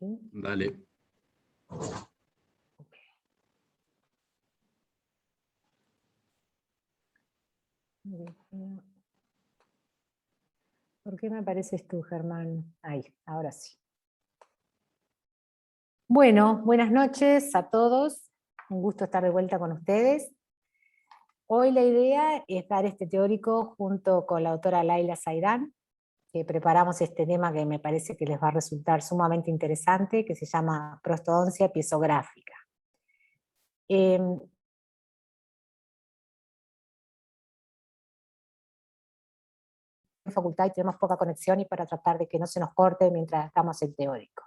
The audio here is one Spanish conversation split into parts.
aquí. Dale. ¿Por qué me apareces tú, Germán? Ahí, ahora sí. Bueno, buenas noches a todos. Un gusto estar de vuelta con ustedes. Hoy la idea es dar este teórico junto con la autora Laila Zairán, que preparamos este tema que me parece que les va a resultar sumamente interesante, que se llama prostodoncia piezográfica. En facultad y tenemos poca conexión y para tratar de que no se nos corte mientras damos el teórico.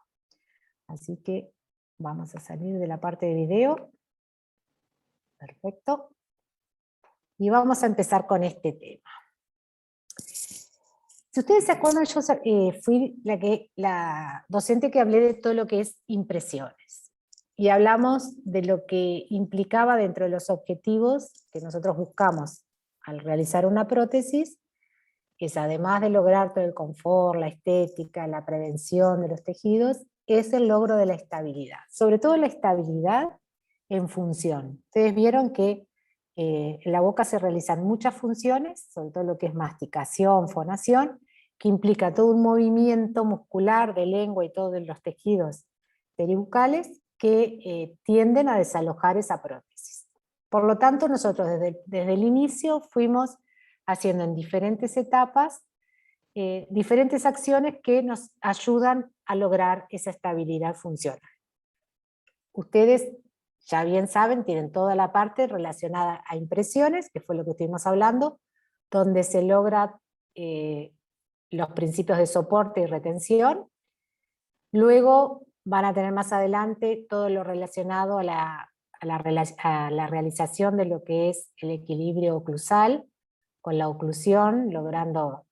Así que vamos a salir de la parte de video. Perfecto. Y vamos a empezar con este tema. Si ustedes se acuerdan, yo fui la docente que hablé de todo lo que es impresiones. Y hablamos de lo que implicaba dentro de los objetivos que nosotros buscamos al realizar una prótesis, que es además de lograr todo el confort, la estética, la prevención de los tejidos, es el logro de la estabilidad. Sobre todo la estabilidad en función. Ustedes vieron que en la boca se realizan muchas funciones, sobre todo lo que es masticación, fonación, que implica todo un movimiento muscular de lengua y todos los tejidos peribucales que tienden a desalojar esa prótesis. Por lo tanto, nosotros desde el inicio fuimos haciendo en diferentes etapas diferentes acciones que nos ayudan a lograr esa estabilidad funcional. Ustedes ya bien saben, tienen toda la parte relacionada a impresiones, que fue lo que estuvimos hablando, donde se logra los principios de soporte y retención. Luego van a tener más adelante todo lo relacionado a la realización de lo que es el equilibrio oclusal, con la oclusión, logrando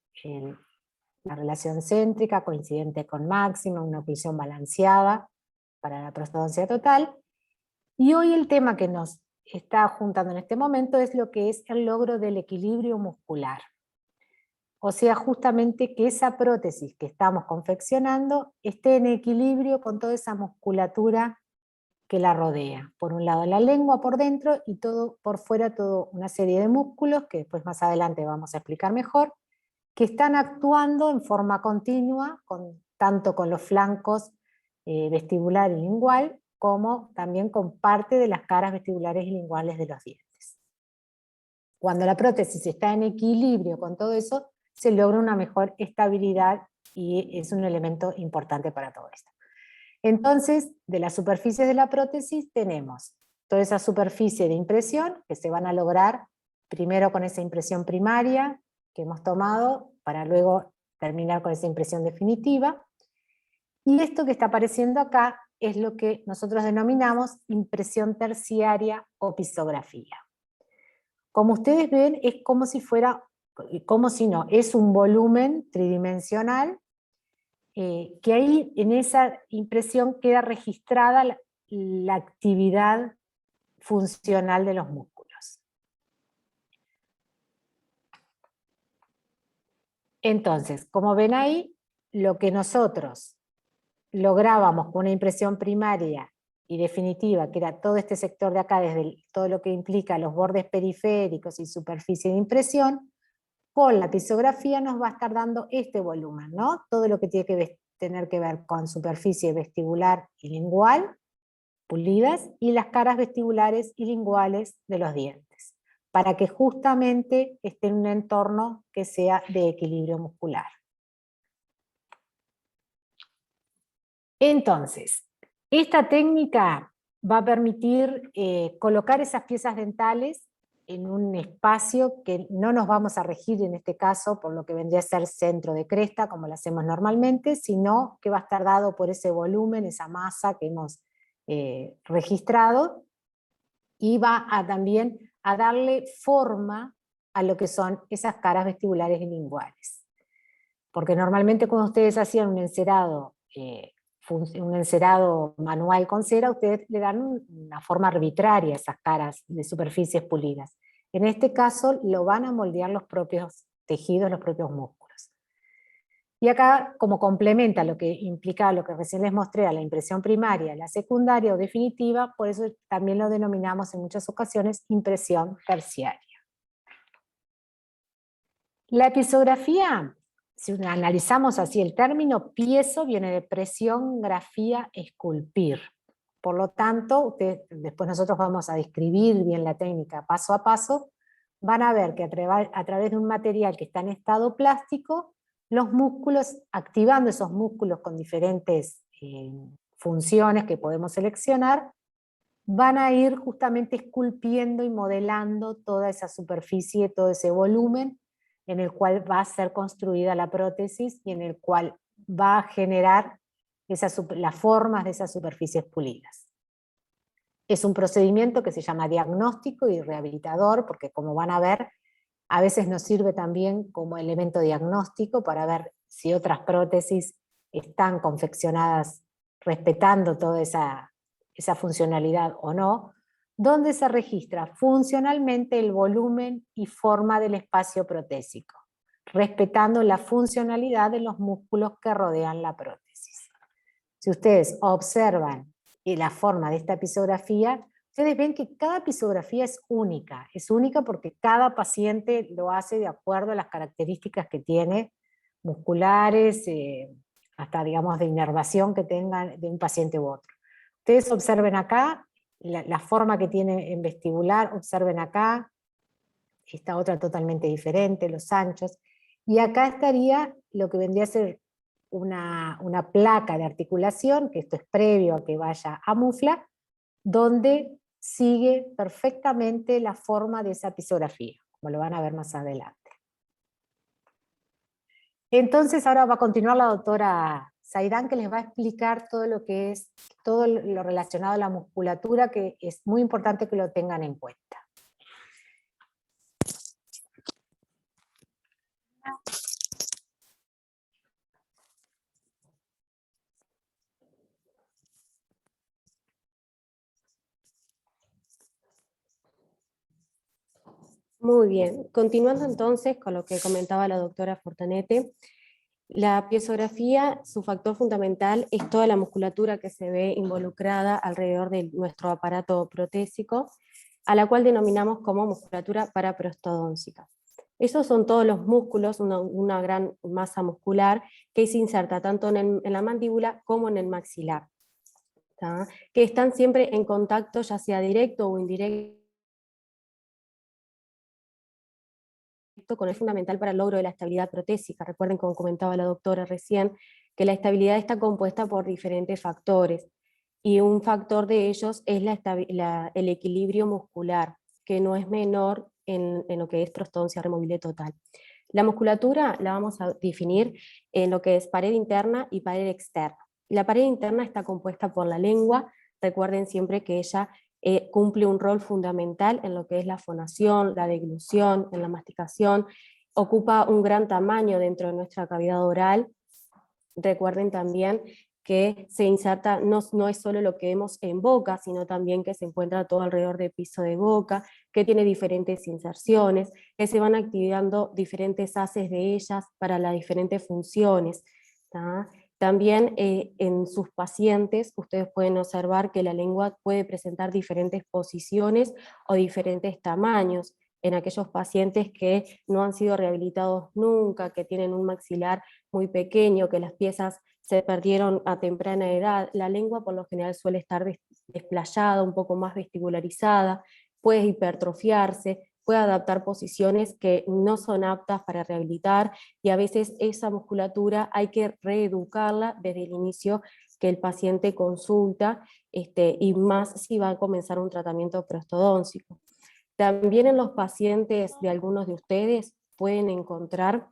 la relación céntrica, coincidente con máxima, una oclusión balanceada para la prostodoncia total. Y hoy el tema que nos está juntando en este momento es lo que es el logro del equilibrio muscular. O sea, justamente que esa prótesis que estamos confeccionando esté en equilibrio con toda esa musculatura que la rodea. Por un lado la lengua por dentro y todo por fuera, toda una serie de músculos, que después más adelante vamos a explicar mejor, que están actuando en forma continua, tanto con los flancos vestibular y lingual, como también con parte de las caras vestibulares y linguales de los dientes. Cuando la prótesis está en equilibrio con todo eso, se logra una mejor estabilidad y es un elemento importante para todo esto. Entonces, de las superficies de la prótesis tenemos toda esa superficie de impresión que se van a lograr primero con esa impresión primaria que hemos tomado para luego terminar con esa impresión definitiva. Y esto que está apareciendo acá es lo que nosotros denominamos impresión terciaria o pisografía. Como ustedes ven, es como si fuera, como si no, es un volumen tridimensional que ahí en esa impresión queda registrada la actividad funcional de los músculos. Entonces, como ven ahí, lo que nosotros lográbamos con una impresión primaria y definitiva, que era todo este sector de acá, desde todo lo que implica los bordes periféricos y superficie de impresión, con la pisografía nos va a estar dando este volumen, ¿no? Todo lo que tiene que tener que ver con superficie vestibular y lingual, pulidas, y las caras vestibulares y linguales de los dientes, para que justamente esté en un entorno que sea de equilibrio muscular. Entonces, esta técnica va a permitir colocar esas piezas dentales en un espacio que no nos vamos a regir en este caso por lo que vendría a ser centro de cresta, como lo hacemos normalmente, sino que va a estar dado por ese volumen, esa masa que hemos registrado, y va también a darle forma a lo que son esas caras vestibulares y linguales. Porque normalmente cuando ustedes hacían un encerado manual con cera, ustedes le dan una forma arbitraria a esas caras de superficies pulidas. En este caso lo van a moldear los propios tejidos, los propios músculos. Y acá, como complementa lo que implica lo que recién les mostré a la impresión primaria, la secundaria o definitiva, por eso también lo denominamos en muchas ocasiones impresión terciaria. La episografía, si analizamos así el término, piezo viene de presión, grafía, esculpir. Por lo tanto, después nosotros vamos a describir bien la técnica paso a paso, van a ver que a través de un material que está en estado plástico, los músculos, activando esos músculos con diferentes funciones que podemos seleccionar, van a ir justamente esculpiendo y modelando toda esa superficie, todo ese volumen en el cual va a ser construida la prótesis y en el cual va a generar las formas de esas superficies pulidas. Es un procedimiento que se llama diagnóstico y rehabilitador, porque como van a ver, a veces nos sirve también como elemento diagnóstico para ver si otras prótesis están confeccionadas respetando toda esa funcionalidad o no, donde se registra funcionalmente el volumen y forma del espacio protésico, respetando la funcionalidad de los músculos que rodean la prótesis. Si ustedes observan la forma de esta episografía, ustedes ven que cada episografía es única porque cada paciente lo hace de acuerdo a las características que tiene, musculares, hasta digamos de inervación que tengan de un paciente u otro. Ustedes observen acá la forma que tiene en vestibular, observen acá, esta otra totalmente diferente, los anchos, y acá estaría lo que vendría a ser una placa de articulación, que esto es previo a que vaya a mufla, donde sigue perfectamente la forma de esa episografía, como lo van a ver más adelante. Entonces ahora va a continuar la doctora Saidán, que les va a explicar todo lo que es, todo lo relacionado a la musculatura, que es muy importante que lo tengan en cuenta. Muy bien, continuando entonces con lo que comentaba la doctora Fortanete, la piezografía, su factor fundamental es toda la musculatura que se ve involucrada alrededor de nuestro aparato protésico, a la cual denominamos como musculatura paraprostodóntica. Esos son todos los músculos, una gran masa muscular que se inserta tanto en la mandíbula como en el maxilar, ¿tá? Que están siempre en contacto, ya sea directo o indirecto, con el fundamental para el logro de la estabilidad protésica. Recuerden, como comentaba la doctora recién, que la estabilidad está compuesta por diferentes factores, y un factor de ellos es el equilibrio muscular, que no es menor en lo que es prostodoncia removible total. La musculatura la vamos a definir en lo que es pared interna y pared externa. La pared interna está compuesta por la lengua. Recuerden siempre que ella cumple un rol fundamental en lo que es la fonación, la deglución, en la masticación, ocupa un gran tamaño dentro de nuestra cavidad oral. Recuerden también que se inserta, no es solo lo que vemos en boca, sino también que se encuentra todo alrededor del piso de boca, que tiene diferentes inserciones, que se van activando diferentes haces de ellas para las diferentes funciones, ¿tá? También en sus pacientes ustedes pueden observar que la lengua puede presentar diferentes posiciones o diferentes tamaños. En aquellos pacientes que no han sido rehabilitados nunca, que tienen un maxilar muy pequeño, que las piezas se perdieron a temprana edad, la lengua por lo general suele estar desplayada, un poco más vestibularizada, puede hipertrofiarse, puede adaptar posiciones que no son aptas para rehabilitar, y a veces esa musculatura hay que reeducarla desde el inicio que el paciente consulta, y más si va a comenzar un tratamiento prostodóntico. También en los pacientes de algunos de ustedes pueden encontrar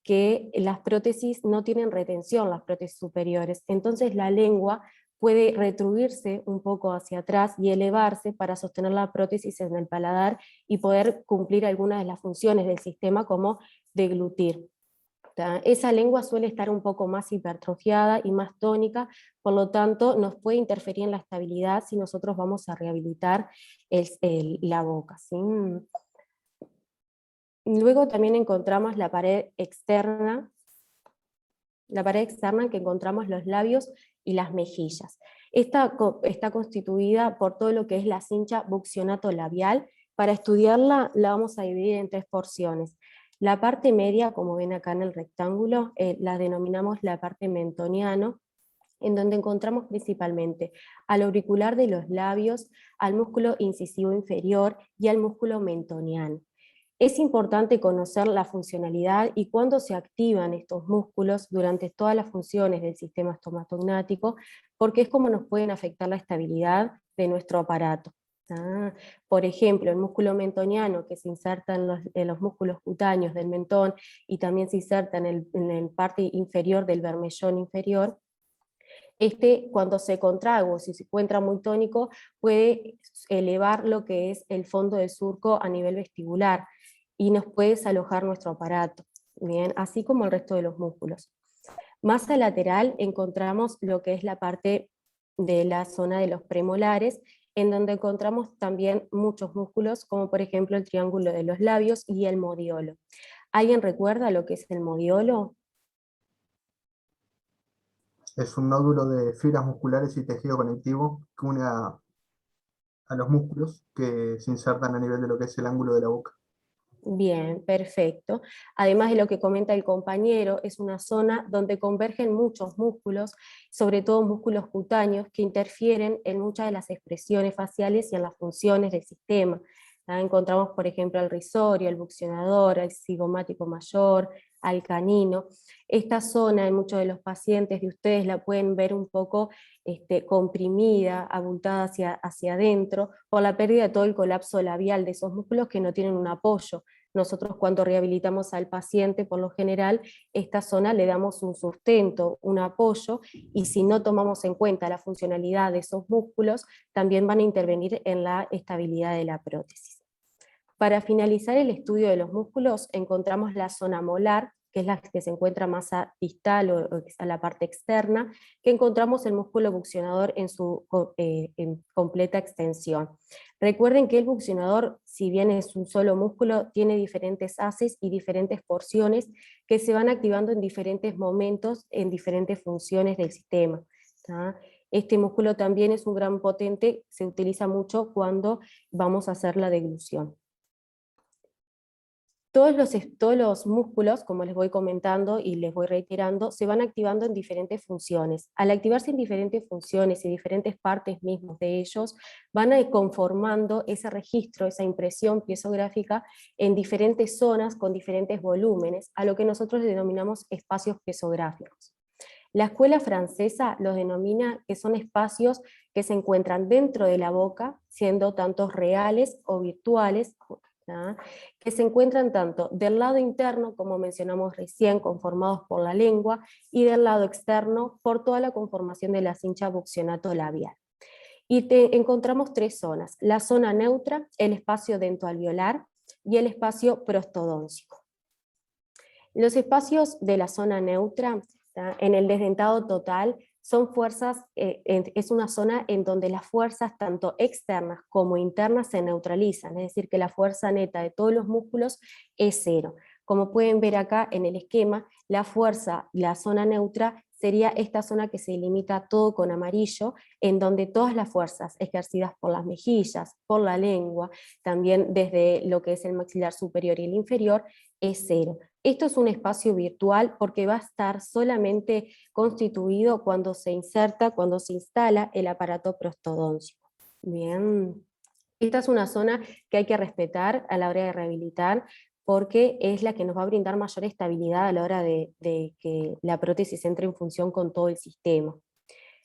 que las prótesis no tienen retención, las prótesis superiores, entonces la lengua puede retruirse un poco hacia atrás y elevarse para sostener la prótesis en el paladar y poder cumplir algunas de las funciones del sistema, como deglutir. Esa lengua suele estar un poco más hipertrofiada y más tónica, por lo tanto nos puede interferir en la estabilidad si nosotros vamos a rehabilitar la boca, ¿sí? Luego también encontramos la pared externa, La pared externa en que encontramos los labios y las mejillas. Esta está constituida por todo lo que es la cincha buccionato-labial. Para estudiarla la vamos a dividir en 3 porciones. La parte media, como ven acá en el rectángulo, la denominamos la parte mentoniano, en donde encontramos principalmente al auricular de los labios, al músculo incisivo inferior y al músculo mentoniano. Es importante conocer la funcionalidad y cuándo se activan estos músculos durante todas las funciones del sistema estomatognático, porque es como nos pueden afectar la estabilidad de nuestro aparato. Por ejemplo, el músculo mentoniano, que se inserta en los músculos cutáneos del mentón y también se inserta en el parte inferior del bermellón inferior, cuando se contrae o si se encuentra muy tónico, puede elevar lo que es el fondo del surco a nivel vestibular y nos puede desalojar nuestro aparato, ¿bien? Así como el resto de los músculos. Más al lateral encontramos lo que es la parte de la zona de los premolares, en donde encontramos también muchos músculos, como por ejemplo el triángulo de los labios y el modiolo. ¿Alguien recuerda lo que es el modiolo? Es un nódulo de fibras musculares y tejido conectivo que une a los músculos que se insertan a nivel de lo que es el ángulo de la boca. Bien, perfecto. Además de lo que comenta el compañero, es una zona donde convergen muchos músculos, sobre todo músculos cutáneos, que interfieren en muchas de las expresiones faciales y en las funciones del sistema. Encontramos, por ejemplo, al risorio, al buccionador, al cigomático mayor, al canino. Esta zona en muchos de los pacientes de ustedes la pueden ver un poco comprimida, abultada hacia adentro, por la pérdida de todo el colapso labial de esos músculos que no tienen un apoyo. Nosotros cuando rehabilitamos al paciente, por lo general, esta zona le damos un sustento, un apoyo, y si no tomamos en cuenta la funcionalidad de esos músculos, también van a intervenir en la estabilidad de la prótesis. Para finalizar el estudio de los músculos, encontramos la zona molar, que es la que se encuentra más a distal o a la parte externa, que encontramos el músculo buccionador en completa extensión. Recuerden que el buccionador, si bien es un solo músculo, tiene diferentes haces y diferentes porciones que se van activando en diferentes momentos, en diferentes funciones del sistema. Este músculo también es un gran potente, se utiliza mucho cuando vamos a hacer la deglución. Todos los músculos, como les voy comentando y les voy reiterando, se van activando en diferentes funciones. Al activarse en diferentes funciones y diferentes partes mismos de ellos, van a ir conformando ese registro, esa impresión piezográfica en diferentes zonas con diferentes volúmenes, a lo que nosotros denominamos espacios piezográficos. La escuela francesa los denomina que son espacios que se encuentran dentro de la boca, siendo tanto reales o virtuales, que se encuentran tanto del lado interno, como mencionamos recién, conformados por la lengua, y del lado externo por toda la conformación de la cincha buccionato-labial. Y encontramos 3 zonas: la zona neutra, el espacio dentoalveolar y el espacio prostodóncico. Los espacios de la zona neutra, en el desdentado total, son fuerzas, es una zona en donde las fuerzas tanto externas como internas se neutralizan, es decir, que la fuerza neta de todos los músculos es 0. Como pueden ver acá en el esquema, la fuerza, la zona neutra, sería esta zona que se delimita todo con amarillo, en donde todas las fuerzas ejercidas por las mejillas, por la lengua, también desde lo que es el maxilar superior y el inferior, es 0. Esto es un espacio virtual porque va a estar solamente constituido cuando se inserta, cuando se instala el aparato prostodóncico. Bien, esta es una zona que hay que respetar a la hora de rehabilitar, porque es la que nos va a brindar mayor estabilidad a la hora de que la prótesis entre en función con todo el sistema.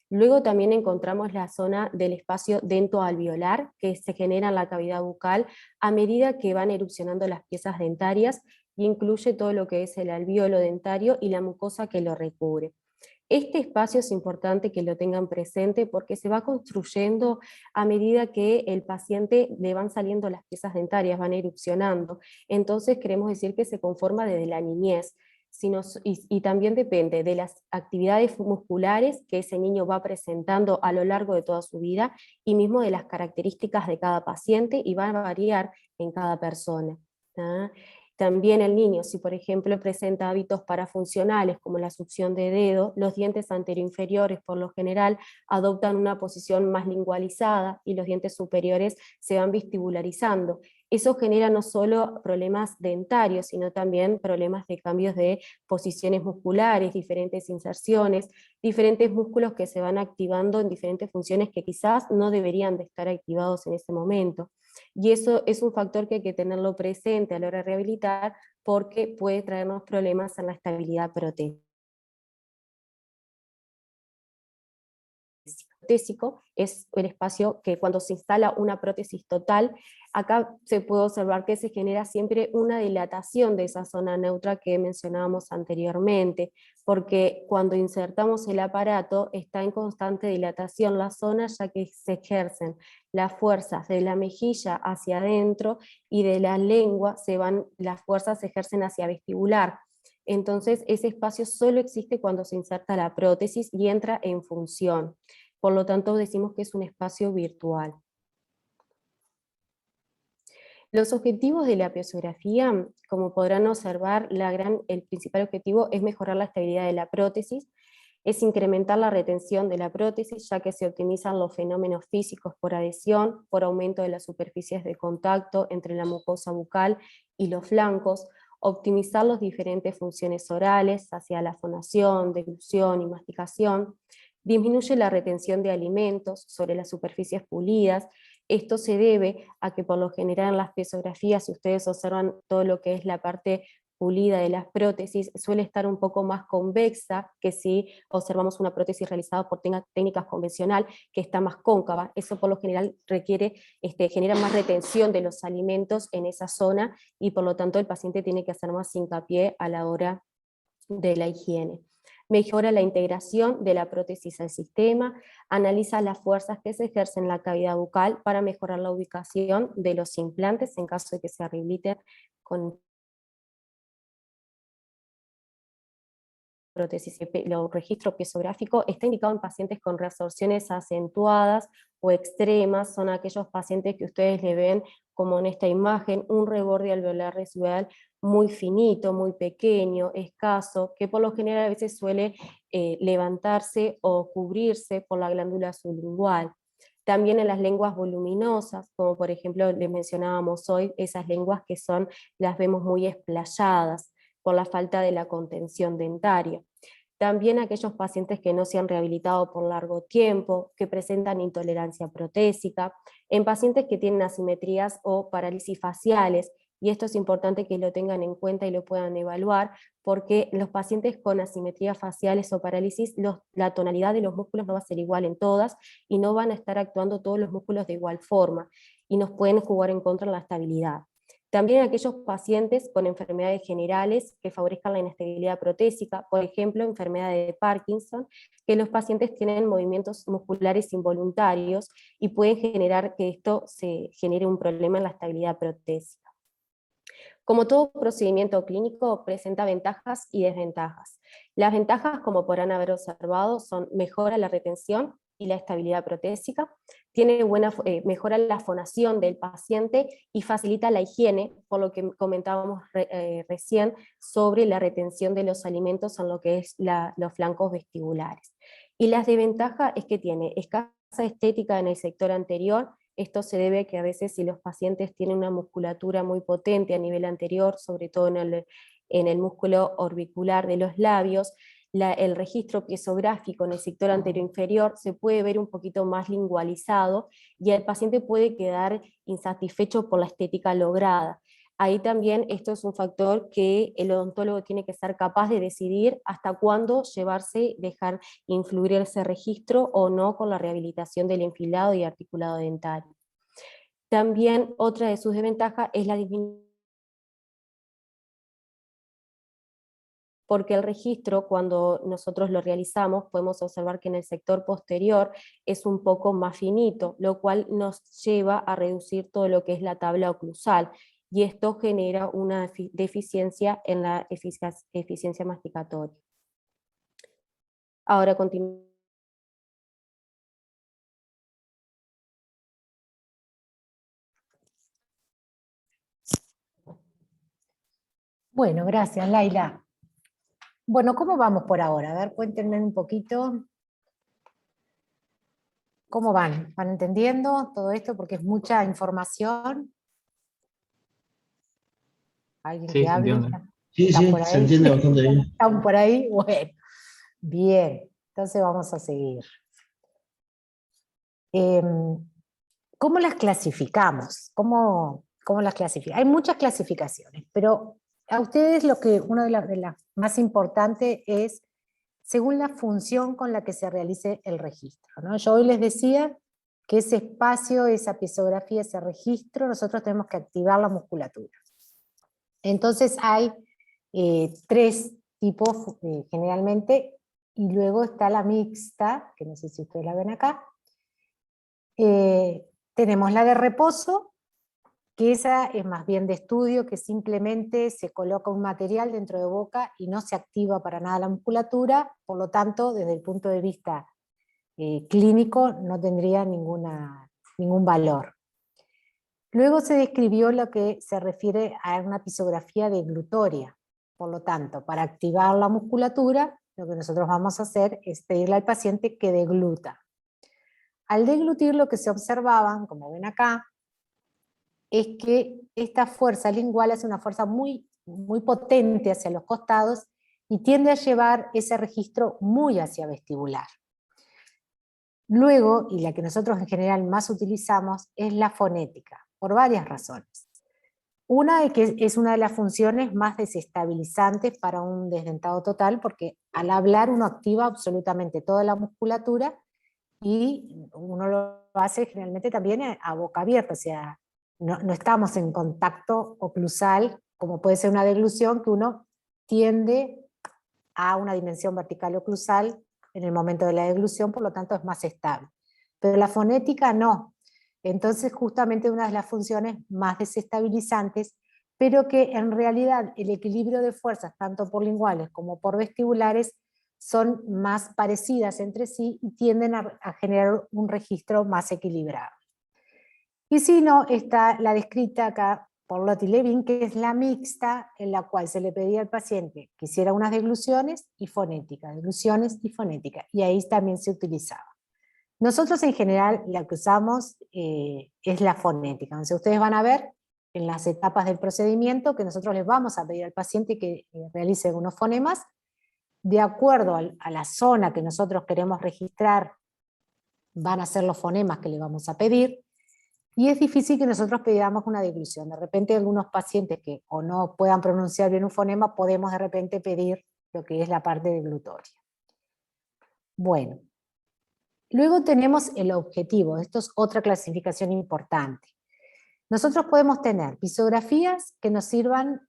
Luego también encontramos la zona del espacio dentoalveolar, que se genera en la cavidad bucal a medida que van erupcionando las piezas dentarias, y incluye todo lo que es el alvéolo dentario y la mucosa que lo recubre. Este espacio es importante que lo tengan presente porque se va construyendo a medida que el paciente le van saliendo las piezas dentarias, van erupcionando. Entonces queremos decir que se conforma desde la niñez. Y también depende de las actividades musculares que ese niño va presentando a lo largo de toda su vida, y mismo de las características de cada paciente, y va a variar en cada persona. También el niño, si por ejemplo presenta hábitos parafuncionales como la succión de dedo, los dientes anteroinferiores por lo general adoptan una posición más lingualizada y los dientes superiores se van vestibularizando. Eso genera no solo problemas dentarios, sino también problemas de cambios de posiciones musculares, diferentes inserciones, diferentes músculos que se van activando en diferentes funciones que quizás no deberían de estar activados en ese momento. Y eso es un factor que hay que tenerlo presente a la hora de rehabilitar porque puede traernos problemas en la estabilidad protésica. Protésico es el espacio que cuando se instala una prótesis total, acá se puede observar que se genera siempre una dilatación de esa zona neutra que mencionábamos anteriormente, porque cuando insertamos el aparato está en constante dilatación la zona, ya que se ejercen las fuerzas de la mejilla hacia adentro y de la lengua las fuerzas se ejercen hacia vestibular. Entonces ese espacio solo existe cuando se inserta la prótesis y entra en función. Por lo tanto, decimos que es un espacio virtual. Los objetivos de la epiosiografía, como podrán observar, el principal objetivo es mejorar la estabilidad de la prótesis, es incrementar la retención de la prótesis, ya que se optimizan los fenómenos físicos por adhesión, por aumento de las superficies de contacto entre la mucosa bucal y los flancos, optimizar las diferentes funciones orales hacia la fonación, deglución y masticación, disminuye la retención de alimentos sobre las superficies pulidas. Esto se debe a que por lo general en las piezografías, si ustedes observan todo lo que es la parte pulida de las prótesis, suele estar un poco más convexa que si observamos una prótesis realizada por técnicas convencional, que está más cóncava. Eso por lo general genera más retención de los alimentos en esa zona, y por lo tanto el paciente tiene que hacer más hincapié a la hora de la higiene. Mejora la integración de la prótesis al sistema, analiza las fuerzas que se ejercen en la cavidad bucal para mejorar la ubicación de los implantes en caso de que se rehabiliten con prótesis. El registro piezográfico está indicado en pacientes con reabsorciones acentuadas o extremas, son aquellos pacientes que ustedes le ven, como en esta imagen, un reborde alveolar residual muy finito, muy pequeño, escaso, que por lo general a veces suele levantarse o cubrirse por la glándula sublingual. También en las lenguas voluminosas, como por ejemplo les mencionábamos hoy, esas lenguas que las vemos muy esplayadas por la falta de la contención dentaria. También aquellos pacientes que no se han rehabilitado por largo tiempo, que presentan intolerancia protésica, en pacientes que tienen asimetrías o parálisis faciales, y esto es importante que lo tengan en cuenta y lo puedan evaluar, porque los pacientes con asimetrías faciales o parálisis, la tonalidad de los músculos no va a ser igual en todas, y no van a estar actuando todos los músculos de igual forma, y nos pueden jugar en contra de la estabilidad. También aquellos pacientes con enfermedades generales que favorezcan la inestabilidad protésica, por ejemplo, enfermedad de Parkinson, que los pacientes tienen movimientos musculares involuntarios y pueden generar que esto se genere un problema en la estabilidad protésica. Como todo procedimiento clínico, presenta ventajas y desventajas. Las ventajas, como podrán haber observado, son mejora la retención y la estabilidad protésica, mejora la fonación del paciente y facilita la higiene, por lo que comentábamos recién sobre la retención de los alimentos en lo que es los flancos vestibulares. Y la desventaja es que tiene escasa estética en el sector anterior. Esto se debe a que a veces si los pacientes tienen una musculatura muy potente a nivel anterior, sobre todo en el músculo orbicular de los labios, el registro piezográfico en el sector anteroinferior se puede ver un poquito más lingualizado y el paciente puede quedar insatisfecho por la estética lograda. Ahí también esto es un factor que el odontólogo tiene que ser capaz de decidir hasta cuándo dejar influir ese registro o no con la rehabilitación del enfilado y articulado dentario. También otra de sus desventajas es la disminución, porque el registro, cuando nosotros lo realizamos, podemos observar que en el sector posterior es un poco más finito, lo cual nos lleva a reducir todo lo que es la tabla oclusal, y esto genera una deficiencia en la eficiencia masticatoria. Ahora continuamos. Bueno, gracias, Laila. Bueno, ¿cómo vamos por ahora? A ver, cuéntenme un poquito. ¿Cómo van? ¿Van entendiendo todo esto? Porque es mucha información. ¿Alguien Sí, que se hable? entiende. Sí, ¿Están sí, por se ahí? entiende bastante bien. ¿Están por ahí? Bueno, bien. Entonces vamos a seguir. ¿Cómo las clasificamos? ¿Cómo las clasificamos? Hay muchas clasificaciones, pero a ustedes una de las más importantes es según la función con la que se realice el registro, ¿no? Yo hoy les decía que ese espacio, esa pisografía, ese registro, nosotros tenemos que activar la musculatura. Entonces hay tres tipos generalmente, y luego está la mixta, que no sé si ustedes la ven acá. Tenemos la de reposo, que esa es más bien de estudio, que simplemente se coloca un material dentro de boca y no se activa para nada la musculatura, por lo tanto, desde el punto de vista clínico no tendría ningún valor. Luego se describió lo que se refiere a una pisografía deglutoria, por lo tanto, para activar la musculatura, lo que nosotros vamos a hacer es pedirle al paciente que degluta. Al deglutir lo que se observaban, como ven acá, es que esta fuerza lingual es una fuerza muy, muy potente hacia los costados y tiende a llevar ese registro muy hacia vestibular. Luego, y la que nosotros en general más utilizamos, es la fonética, por varias razones. Una es que es una de las funciones más desestabilizantes para un desdentado total, porque al hablar uno activa absolutamente toda la musculatura y uno lo hace generalmente también a boca abierta, o sea, no estamos en contacto oclusal, como puede ser una deglución, que uno tiende a una dimensión vertical oclusal en el momento de la deglución, por lo tanto es más estable. Pero la fonética no. Entonces justamente una de las funciones más desestabilizantes, pero que en realidad el equilibrio de fuerzas, tanto por linguales como por vestibulares, son más parecidas entre sí y tienden a generar un registro más equilibrado. Y si no, está la descrita acá por Lott y Levin, que es la mixta, en la cual se le pedía al paciente que hiciera unas degluciones y fonética, y ahí también se utilizaba. Nosotros en general la que usamos es la fonética. Entonces ustedes van a ver en las etapas del procedimiento que nosotros les vamos a pedir al paciente que realice algunos fonemas, de acuerdo a la zona que nosotros queremos registrar, van a ser los fonemas que le vamos a pedir, y es difícil que nosotros pidamos una deglución. De repente algunos pacientes que o no puedan pronunciar bien un fonema, podemos de repente pedir lo que es la parte deglutoria. Bueno, luego tenemos el objetivo. Esto es otra clasificación importante. Nosotros podemos tener pisografías que nos sirvan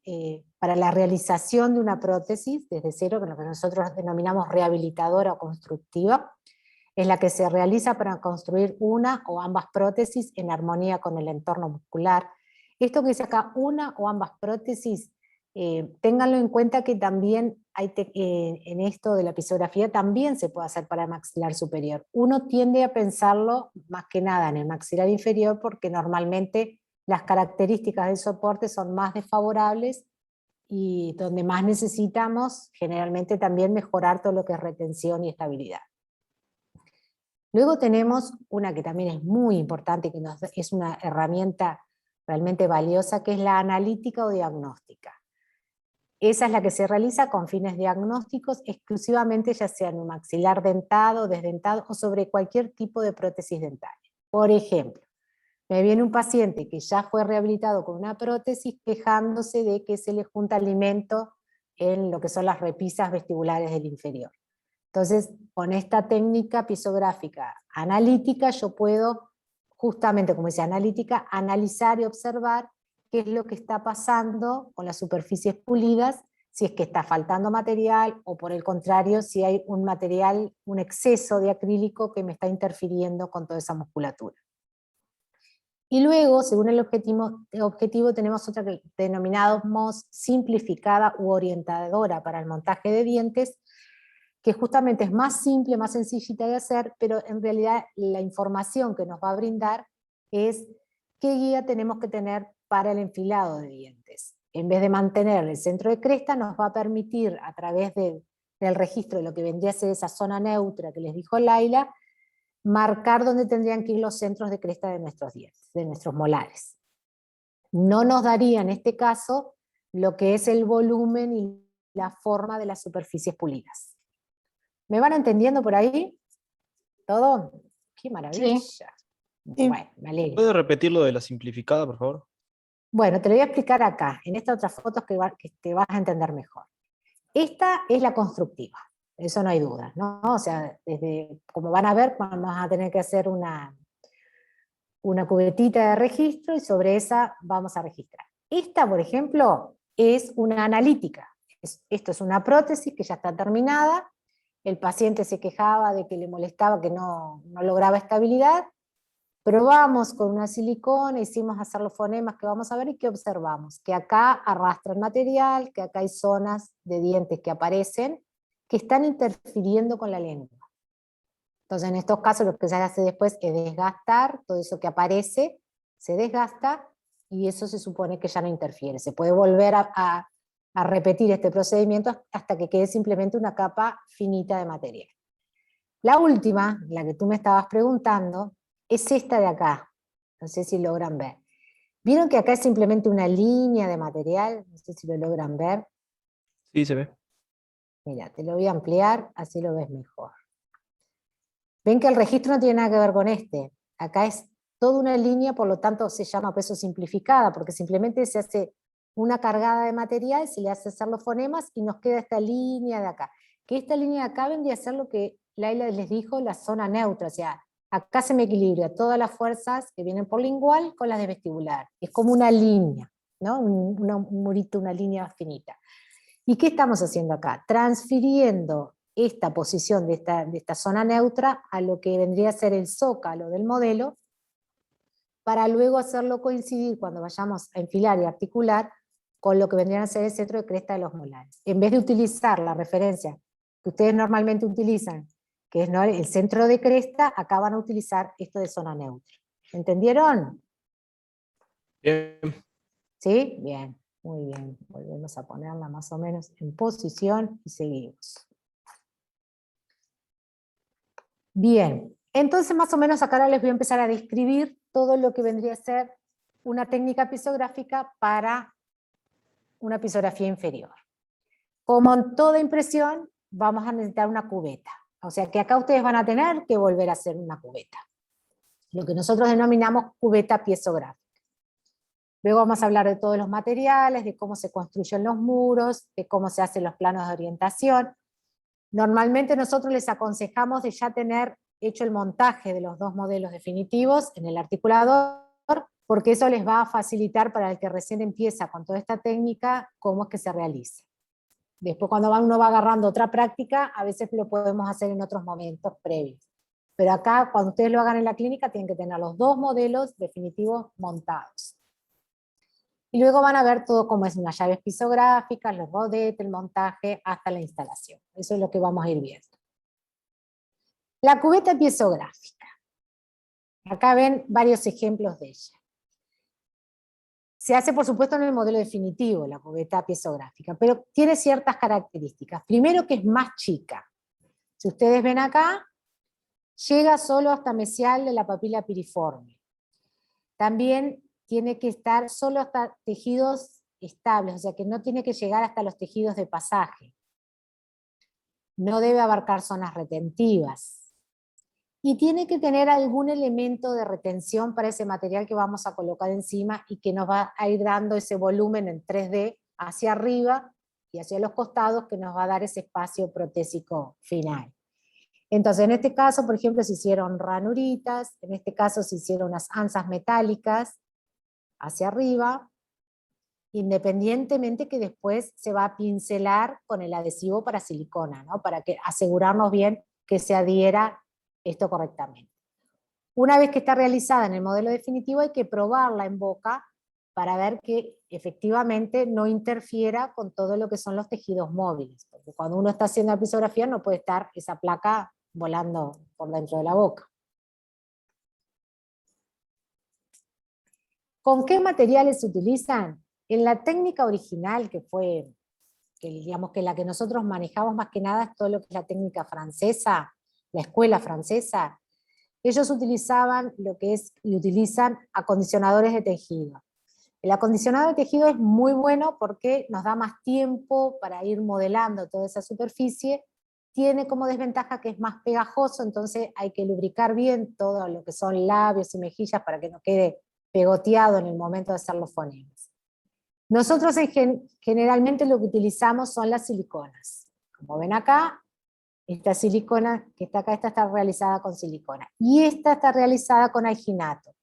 para la realización de una prótesis desde cero, que es lo que nosotros denominamos rehabilitadora o constructiva. Es la que se realiza para construir una o ambas prótesis en armonía con el entorno muscular. Esto que dice acá, una o ambas prótesis, ténganlo en cuenta que también en esto de la pisografía también se puede hacer para el maxilar superior. Uno tiende a pensarlo más que nada en el maxilar inferior porque normalmente las características del soporte son más desfavorables y donde más necesitamos generalmente también mejorar todo lo que es retención y estabilidad. Luego tenemos una que también es muy importante, que es una herramienta realmente valiosa, que es la analítica o diagnóstica. Esa es la que se realiza con fines diagnósticos exclusivamente, ya sea en un maxilar dentado, desdentado o sobre cualquier tipo de prótesis dentaria. Por ejemplo, me viene un paciente que ya fue rehabilitado con una prótesis quejándose de que se le junta alimento en lo que son las repisas vestibulares del inferior. Entonces, con esta técnica pisográfica analítica, yo puedo, justamente como dice analítica, analizar y observar qué es lo que está pasando con las superficies pulidas, si es que está faltando material, o por el contrario, si hay un material, un exceso de acrílico que me está interfiriendo con toda esa musculatura. Y luego, según el objetivo tenemos otra que denominamos simplificada u orientadora para el montaje de dientes, que justamente es más simple, más sencillita de hacer, pero en realidad la información que nos va a brindar es qué guía tenemos que tener para el enfilado de dientes. en vez de mantener el centro de cresta, nos va a permitir, a través del registro de lo que vendría a ser esa zona neutra que les dijo Laila, marcar dónde tendrían que ir los centros de cresta de nuestros dientes, de nuestros molares. No nos daría en este caso lo que es el volumen y la forma de las superficies pulidas. ¿Me van entendiendo por ahí? ¿Todo? ¡Qué maravilla! Sí. Bueno, me alegro. ¿Puede repetir lo de la simplificada, por favor? Bueno, te lo voy a explicar acá, en estas otras fotos que te vas a entender mejor. Esta es la constructiva, eso no hay duda, ¿no? O sea, como van a ver, vamos a tener que hacer una cubetita de registro y sobre esa vamos a registrar. Esta, por ejemplo, es una analítica. Esto es una prótesis que ya está terminada, el paciente se quejaba de que le molestaba que no lograba estabilidad, probamos con una silicona, hicimos hacer los fonemas que vamos a ver y ¿qué observamos? Que acá arrastra el material, que acá hay zonas de dientes que aparecen, que están interfiriendo con la lengua. Entonces en estos casos lo que se hace después es desgastar, todo eso que aparece se desgasta y eso se supone que ya no interfiere. Se puede volver a repetir este procedimiento hasta que quede simplemente una capa finita de material. La última, la que tú me estabas preguntando, es esta de acá. No sé si logran ver. ¿Vieron que acá es simplemente una línea de material? No sé si lo logran ver. Sí, se ve. Mira, te lo voy a ampliar, así lo ves mejor. Ven que el registro no tiene nada que ver con este. Acá es toda una línea, por lo tanto se llama peso simplificada, porque simplemente se hace una cargada de material, se le hace hacer los fonemas y nos queda esta línea de acá. Que esta línea de acá vendría a ser lo que Laila les dijo, la zona neutra, o sea, acá se me equilibra todas las fuerzas que vienen por lingual con las de vestibular. Es como una línea, ¿no? Un murito, una línea finita. ¿Y qué estamos haciendo acá? Transfiriendo esta posición de esta zona neutra a lo que vendría a ser el zócalo del modelo, para luego hacerlo coincidir cuando vayamos a enfilar y articular con lo que vendrían a ser el centro de cresta de los molares. En vez de utilizar la referencia que ustedes normalmente utilizan, que es el centro de cresta, acá van a utilizar esto de zona neutra. ¿Entendieron? Bien. ¿Sí? Bien, muy bien. Volvemos a ponerla más o menos en posición y seguimos. Bien, entonces más o menos acá ahora les voy a empezar a describir todo lo que vendría a ser una técnica pisográfica para una pisografía inferior. Como en toda impresión, vamos a necesitar una cubeta. O sea que acá ustedes van a tener que volver a hacer una cubeta. Lo que nosotros denominamos cubeta piezográfica. Luego vamos a hablar de todos los materiales, de cómo se construyen los muros, de cómo se hacen los planos de orientación. Normalmente nosotros les aconsejamos de ya tener hecho el montaje de los dos modelos definitivos en el articulador, porque eso les va a facilitar para el que recién empieza con toda esta técnica cómo es que se realiza. Después cuando uno va agarrando otra práctica, a veces lo podemos hacer en otros momentos previos. Pero acá, cuando ustedes lo hagan en la clínica, tienen que tener los dos modelos definitivos montados. Y luego van a ver todo cómo es unas llaves pisográficas, los rodetes, el montaje, hasta la instalación. Eso es lo que vamos a ir viendo. La cubeta piezográfica. Acá ven varios ejemplos de ella. Se hace, por supuesto, en el modelo definitivo, la cubeta piezográfica, pero tiene ciertas características. Primero, que es más chica. Si ustedes ven acá, llega solo hasta mesial de la papila piriforme. También tiene que estar solo hasta tejidos estables, o sea que no tiene que llegar hasta los tejidos de pasaje. No debe abarcar zonas retentivas. Y tiene que tener algún elemento de retención para ese material que vamos a colocar encima y que nos va a ir dando ese volumen en 3D hacia arriba y hacia los costados que nos va a dar ese espacio protésico final. Entonces en este caso, por ejemplo, se hicieron ranuritas, en este caso se hicieron unas anzas metálicas hacia arriba, independientemente que después se va a pincelar con el adhesivo para silicona, ¿no? Para asegurarnos bien que se adhiera esto correctamente. Una vez que está realizada en el modelo definitivo hay que probarla en boca para ver que efectivamente no interfiera con todo lo que son los tejidos móviles, porque cuando uno está haciendo la pisografía no puede estar esa placa volando por dentro de la boca. ¿Con qué materiales se utilizan? En la técnica original, que fue, digamos que la que nosotros manejamos más que nada, es todo lo que es la técnica francesa, la escuela francesa, ellos utilizaban lo que es, y utilizan acondicionadores de tejido. El acondicionador de tejido es muy bueno porque nos da más tiempo para ir modelando toda esa superficie. Tiene como desventaja que es más pegajoso, entonces hay que lubricar bien todo lo que son labios y mejillas para que no quede pegoteado en el momento de hacer los fonemas. Nosotros generalmente lo que utilizamos son las siliconas. Como ven acá, esta silicona que está acá, esta está realizada con silicona. Y esta está realizada con alginato.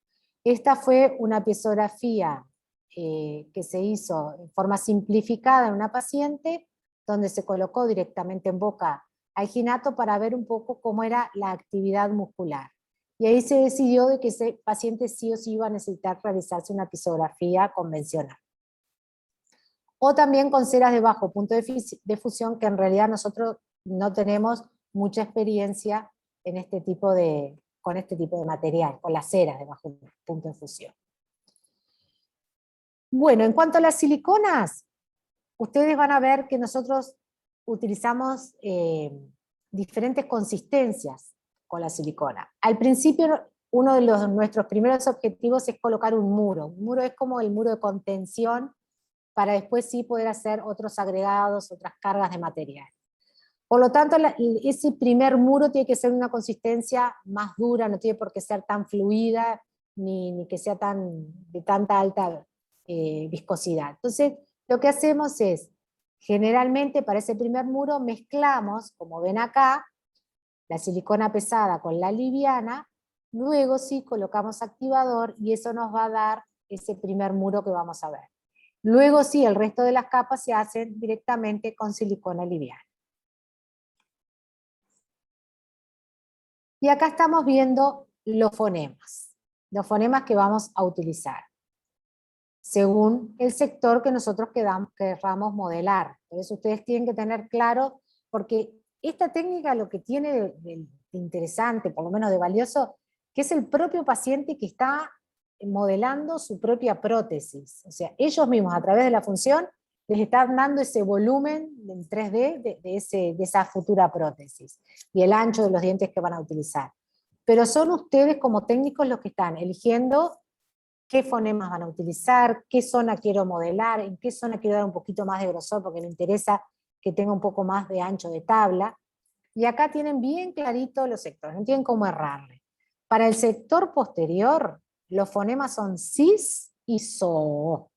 Esta fue una piezografía que se hizo en forma simplificada en una paciente, donde se colocó directamente en boca alginato para ver un poco cómo era la actividad muscular. Y ahí se decidió de que ese paciente sí o sí iba a necesitar realizarse una piezografía convencional. O también con ceras de bajo punto de fusión, que en realidad nosotros no tenemos mucha experiencia en con este tipo de material, con las ceras de bajo punto de fusión. Bueno, en cuanto a las siliconas, ustedes van a ver que nosotros utilizamos diferentes consistencias con la silicona. Al principio, uno de nuestros primeros objetivos es colocar un muro. Un muro es como el muro de contención para después sí poder hacer otros agregados, otras cargas de material. Por lo tanto, ese primer muro tiene que ser una consistencia más dura, no tiene por qué ser tan fluida, ni que sea de tanta alta viscosidad. Entonces, lo que hacemos es, generalmente para ese primer muro mezclamos, como ven acá, la silicona pesada con la liviana, luego sí colocamos activador y eso nos va a dar ese primer muro que vamos a ver. Luego sí, el resto de las capas se hacen directamente con silicona liviana. Y acá estamos viendo los fonemas que vamos a utilizar, según el sector que nosotros querramos modelar. Entonces ustedes tienen que tener claro, porque esta técnica lo que tiene de interesante, por lo menos de valioso, que es el propio paciente que está modelando su propia prótesis. O sea, ellos mismos a través de la función les están dando ese volumen en 3D de esa futura prótesis y el ancho de los dientes que van a utilizar. Pero son ustedes como técnicos los que están eligiendo qué fonemas van a utilizar, qué zona quiero modelar, en qué zona quiero dar un poquito más de grosor porque me interesa que tenga un poco más de ancho de tabla. Y acá tienen bien clarito los sectores, no tienen cómo errarle. Para el sector posterior, los fonemas son cis y so.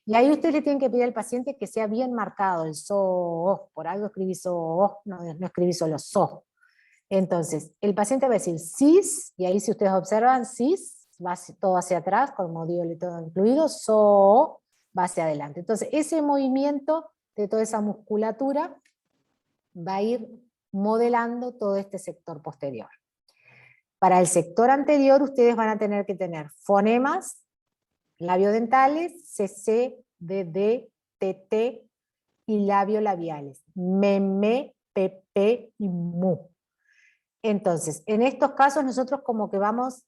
Y ahí ustedes le tienen que pedir al paciente que sea bien marcado el so, por algo escribí so, no escribí solo so. Entonces, el paciente va a decir cis, y ahí si ustedes observan, cis, va todo hacia atrás, con modíolo y todo incluido, so, va hacia adelante. Entonces, ese movimiento de toda esa musculatura va a ir modelando todo este sector posterior. Para el sector anterior, ustedes van a tener que tener fonemas labiodentales, CC, DD, TT y labiolabiales, MEME, PP y MU. Entonces, en estos casos nosotros como que vamos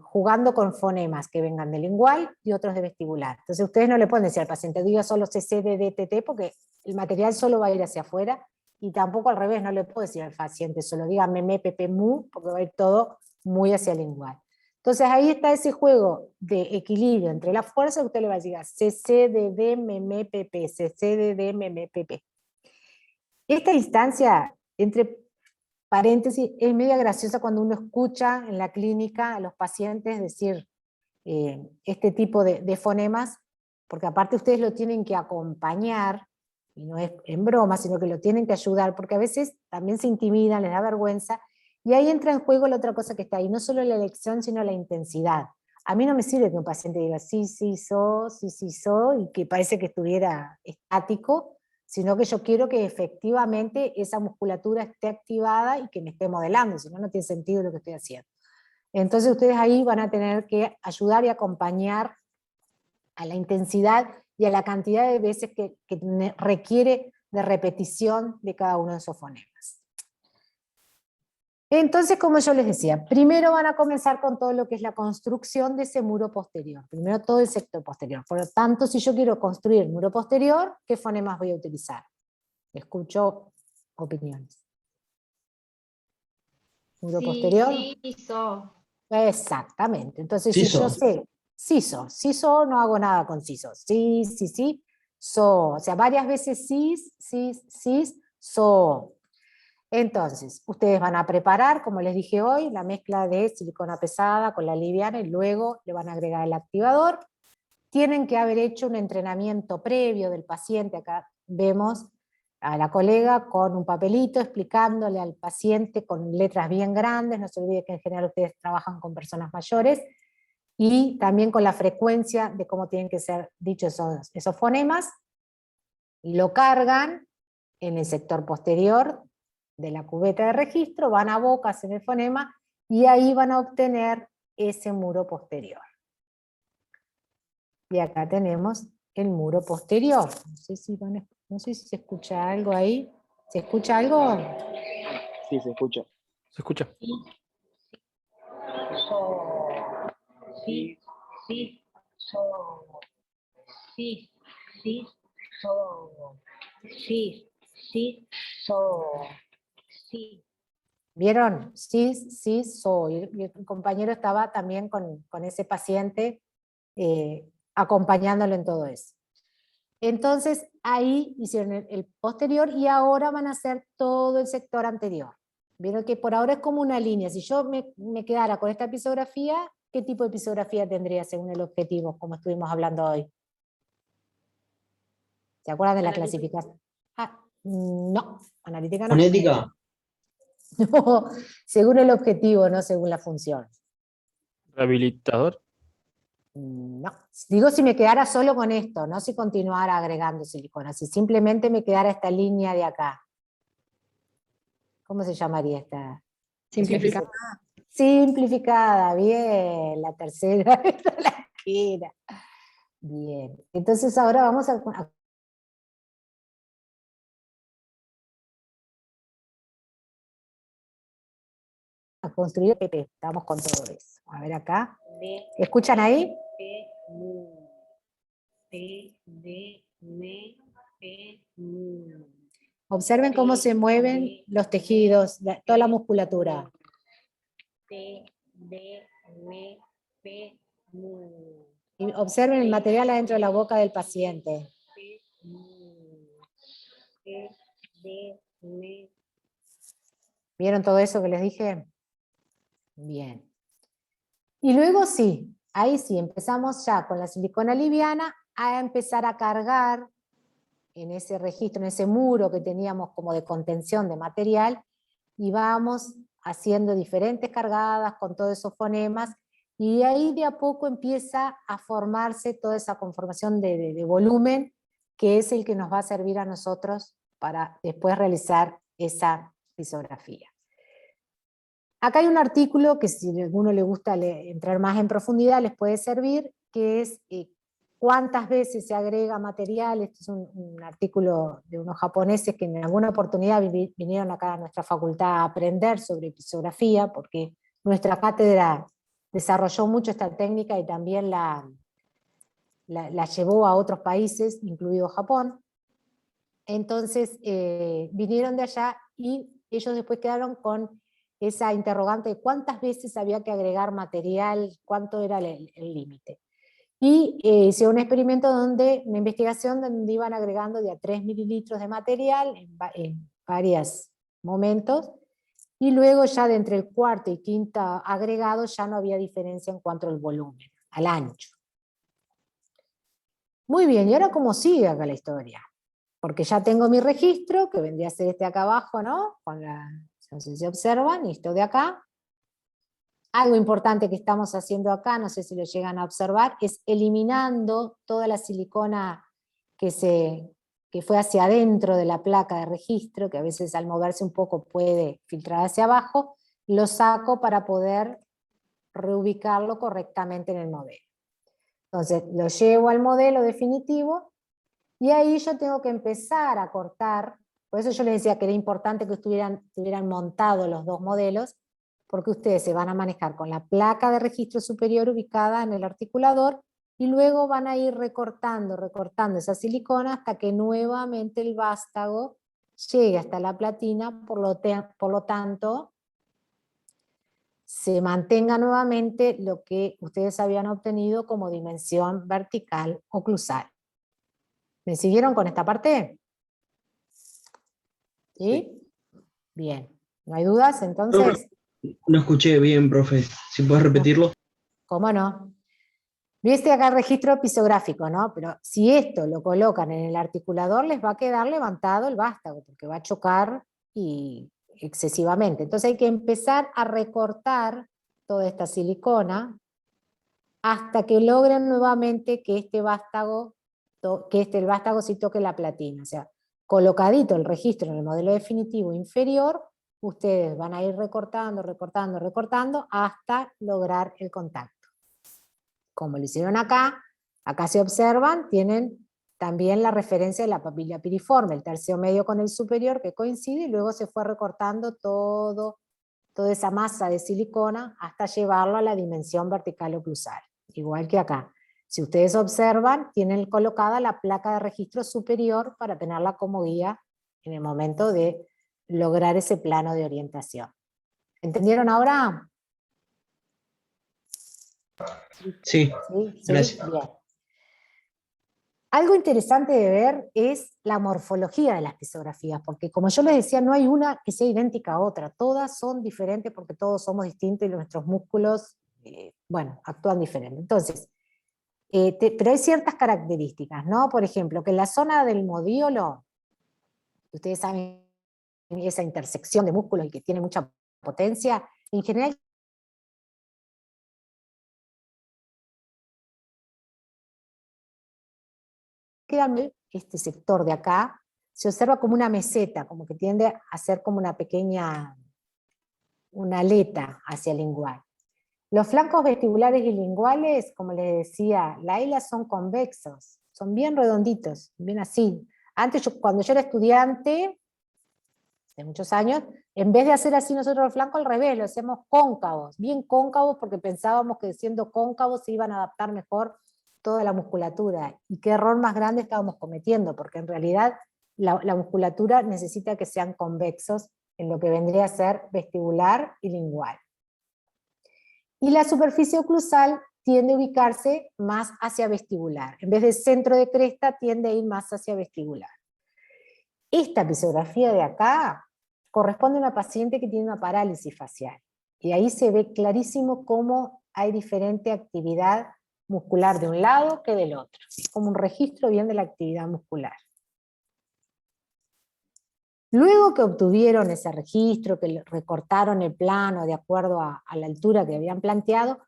jugando con fonemas que vengan de lingual y otros de vestibular. Entonces ustedes no le pueden decir al paciente, diga solo CC, DD, TT, porque el material solo va a ir hacia afuera, y tampoco al revés, no le puedo decir al paciente, solo diga MEME, PP, MU, porque va a ir todo muy hacia el lingual. Entonces ahí está ese juego de equilibrio entre la fuerza que usted le va a decir CC, DD, MEME, PP, CC, DD, MEME, PP. Esta instancia, entre paréntesis, es media graciosa cuando uno escucha en la clínica a los pacientes decir este tipo de fonemas, porque aparte ustedes lo tienen que acompañar, y no es en broma, sino que lo tienen que ayudar, porque a veces también se intimidan, les da vergüenza, y ahí entra en juego la otra cosa que está ahí, no solo la elección, sino la intensidad. A mí no me sirve que un paciente diga sí, sí, y que parece que estuviera estático, sino que yo quiero que efectivamente esa musculatura esté activada y que me esté modelando, si no, no tiene sentido lo que estoy haciendo. Entonces ustedes ahí van a tener que ayudar y acompañar a la intensidad y a la cantidad de veces que requiere de repetición de cada uno de esos fonemas. Entonces, como yo les decía, primero van a comenzar con todo lo que es la construcción de ese muro posterior. Primero todo el sector posterior. Por lo tanto, si yo quiero construir muro posterior, ¿qué fonemas voy a utilizar? Escucho opiniones. Muro posterior. Siso. Exactamente. Entonces, si Siso. yo sé, siso, no hago nada con siso. Sí, so. O sea, varias veces sis, so. Entonces, ustedes van a preparar, como les dije hoy, la mezcla de silicona pesada con la liviana y luego le van a agregar el activador. Tienen que haber hecho un entrenamiento previo del paciente. Acá vemos a la colega con un papelito explicándole al paciente con letras bien grandes. No se olvide que en general ustedes trabajan con personas mayores, y también con la frecuencia de cómo tienen que ser dichos esos fonemas. Lo cargan en el sector posterior de la cubeta de registro, van a boca, hacen el fonema, y ahí van a obtener ese muro posterior. Y acá tenemos el muro posterior. No sé si se escucha algo ahí. ¿Se escucha algo? Sí, se escucha. Se escucha. Sí, so. Sí, so. Sí. ¿Vieron? Sí, soy. Y el compañero estaba también con ese paciente acompañándolo en todo eso. Entonces ahí hicieron el posterior y ahora van a hacer todo el sector anterior. Vieron que por ahora es como una línea. Si yo me quedara con esta episografía, ¿qué tipo de episografía tendría según el objetivo, como estuvimos hablando hoy? ¿Se acuerdan de la clasificación? No, analítica no. Fonética. No, según el objetivo, no según la función. Rehabilitador. No, digo si me quedara solo con esto, no si continuara agregando silicona, si simplemente me quedara esta línea de acá. ¿Cómo se llamaría esta? Simplificada. Simplificada, bien, la tercera, esta es la que era. Bien, entonces ahora vamos a construir PP, estamos con todo eso. A ver acá, ¿escuchan ahí? Observen cómo se mueven los tejidos, toda la musculatura. Y observen el material adentro de la boca del paciente. ¿Vieron todo eso que les dije? Bien. Y luego sí, ahí sí, empezamos ya con la silicona liviana a empezar a cargar en ese registro, en ese muro que teníamos como de contención de material, y vamos haciendo diferentes cargadas con todos esos fonemas, y ahí de a poco empieza a formarse toda esa conformación de volumen, que es el que nos va a servir a nosotros para después realizar esa episografía. Acá hay un artículo que si a alguno le gusta entrar más en profundidad les puede servir, que es cuántas veces se agrega material. Este es un artículo de unos japoneses que en alguna oportunidad vinieron acá a nuestra facultad a aprender sobre episografía, porque nuestra cátedra desarrolló mucho esta técnica y también la llevó a otros países, incluido Japón. Entonces vinieron de allá y ellos después quedaron con esa interrogante de cuántas veces había que agregar material, cuánto era el límite. Y hicieron un experimento una investigación donde iban agregando de a 3 mililitros de material en varios momentos, y luego ya de entre el cuarto y quinto agregado ya no había diferencia en cuanto al volumen, al ancho. Muy bien, ¿y ahora cómo sigue acá la historia? Porque ya tengo mi registro, que vendría a ser este acá abajo, ¿no? No sé si observan, esto de acá. Algo importante que estamos haciendo acá, no sé si lo llegan a observar, es eliminando toda la silicona que fue hacia adentro de la placa de registro, que a veces al moverse un poco puede filtrar hacia abajo, lo saco para poder reubicarlo correctamente en el modelo. Entonces lo llevo al modelo definitivo, y ahí yo tengo que empezar a cortar. Por eso yo les decía que era importante que estuvieran montados los dos modelos, porque ustedes se van a manejar con la placa de registro superior ubicada en el articulador, y luego van a ir recortando esa silicona hasta que nuevamente el vástago llegue hasta la platina, por lo tanto, se mantenga nuevamente lo que ustedes habían obtenido como dimensión vertical oclusal. ¿Me siguieron con esta parte? ¿Sí? Bien. ¿No hay dudas entonces? No escuché bien, profe. Si puedes repetirlo. ¿Cómo no? Viste acá el registro pisográfico, ¿no? Pero si esto lo colocan en el articulador, les va a quedar levantado el vástago, porque va a chocar excesivamente. Entonces hay que empezar a recortar toda esta silicona hasta que logren nuevamente que el vástago sí toque la platina. O sea, colocadito el registro en el modelo definitivo inferior, ustedes van a ir recortando hasta lograr el contacto. Como lo hicieron acá se observan, tienen también la referencia de la papila piriforme, el tercio medio con el superior que coincide, y luego se fue recortando toda esa masa de silicona hasta llevarlo a la dimensión vertical oclusal, igual que acá. Si ustedes observan, tienen colocada la placa de registro superior para tenerla como guía en el momento de lograr ese plano de orientación. ¿Entendieron ahora? Sí, ¿Sí? gracias. Bien. Algo interesante de ver es la morfología de las pisografías, porque como yo les decía, no hay una que sea idéntica a otra, todas son diferentes porque todos somos distintos y nuestros músculos, actúan diferente. Entonces, pero hay ciertas características, ¿no? Por ejemplo, que en la zona del modíolo, ustedes saben esa intersección de músculos y que tiene mucha potencia, en general este sector de acá se observa como una meseta, como que tiende a ser como una aleta hacia el lingual. Los flancos vestibulares y linguales, como les decía Laila, son convexos, son bien redonditos, bien así. Antes, cuando yo era estudiante, de muchos años, en vez de hacer así nosotros el flanco, al revés, lo hacemos cóncavos, bien cóncavos, porque pensábamos que siendo cóncavos se iban a adaptar mejor toda la musculatura. Y qué error más grande estábamos cometiendo, porque en realidad la musculatura necesita que sean convexos en lo que vendría a ser vestibular y lingual. Y la superficie oclusal tiende a ubicarse más hacia vestibular. En vez de centro de cresta, tiende a ir más hacia vestibular. Esta pisografía de acá corresponde a una paciente que tiene una parálisis facial. Y ahí se ve clarísimo cómo hay diferente actividad muscular de un lado que del otro. Es como un registro bien de la actividad muscular. Luego que obtuvieron ese registro, que recortaron el plano de acuerdo a la altura que habían planteado,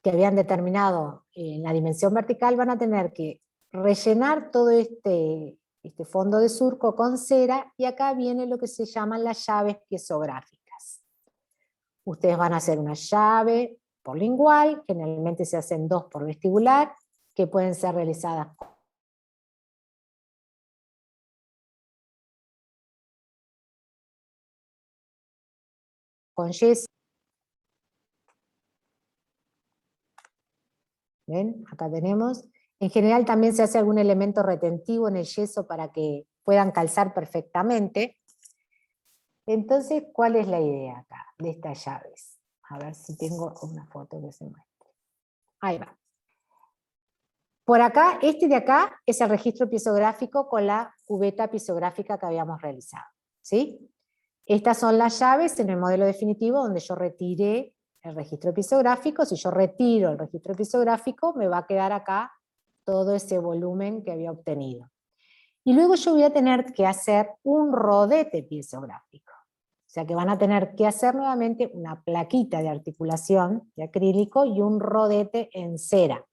que habían determinado en la dimensión vertical, van a tener que rellenar todo este fondo de surco con cera, y acá viene lo que se llaman las llaves piezográficas. Ustedes van a hacer una llave por lingual, generalmente se hacen 2 por vestibular, que pueden ser realizadas con yeso. ¿Ven? Acá tenemos. En general también se hace algún elemento retentivo en el yeso para que puedan calzar perfectamente. Entonces, ¿cuál es la idea acá de estas llaves? A ver si tengo una foto que se muestre. Ahí va. Por acá, este de acá es el registro piezográfico con la cubeta piezográfica que habíamos realizado, ¿sí? Estas son las llaves en el modelo definitivo donde yo retiré el registro piezográfico. Si yo retiro el registro piezográfico, me va a quedar acá todo ese volumen que había obtenido. Y luego yo voy a tener que hacer un rodete piezográfico. O sea que van a tener que hacer nuevamente una plaquita de articulación de acrílico y un rodete en cera.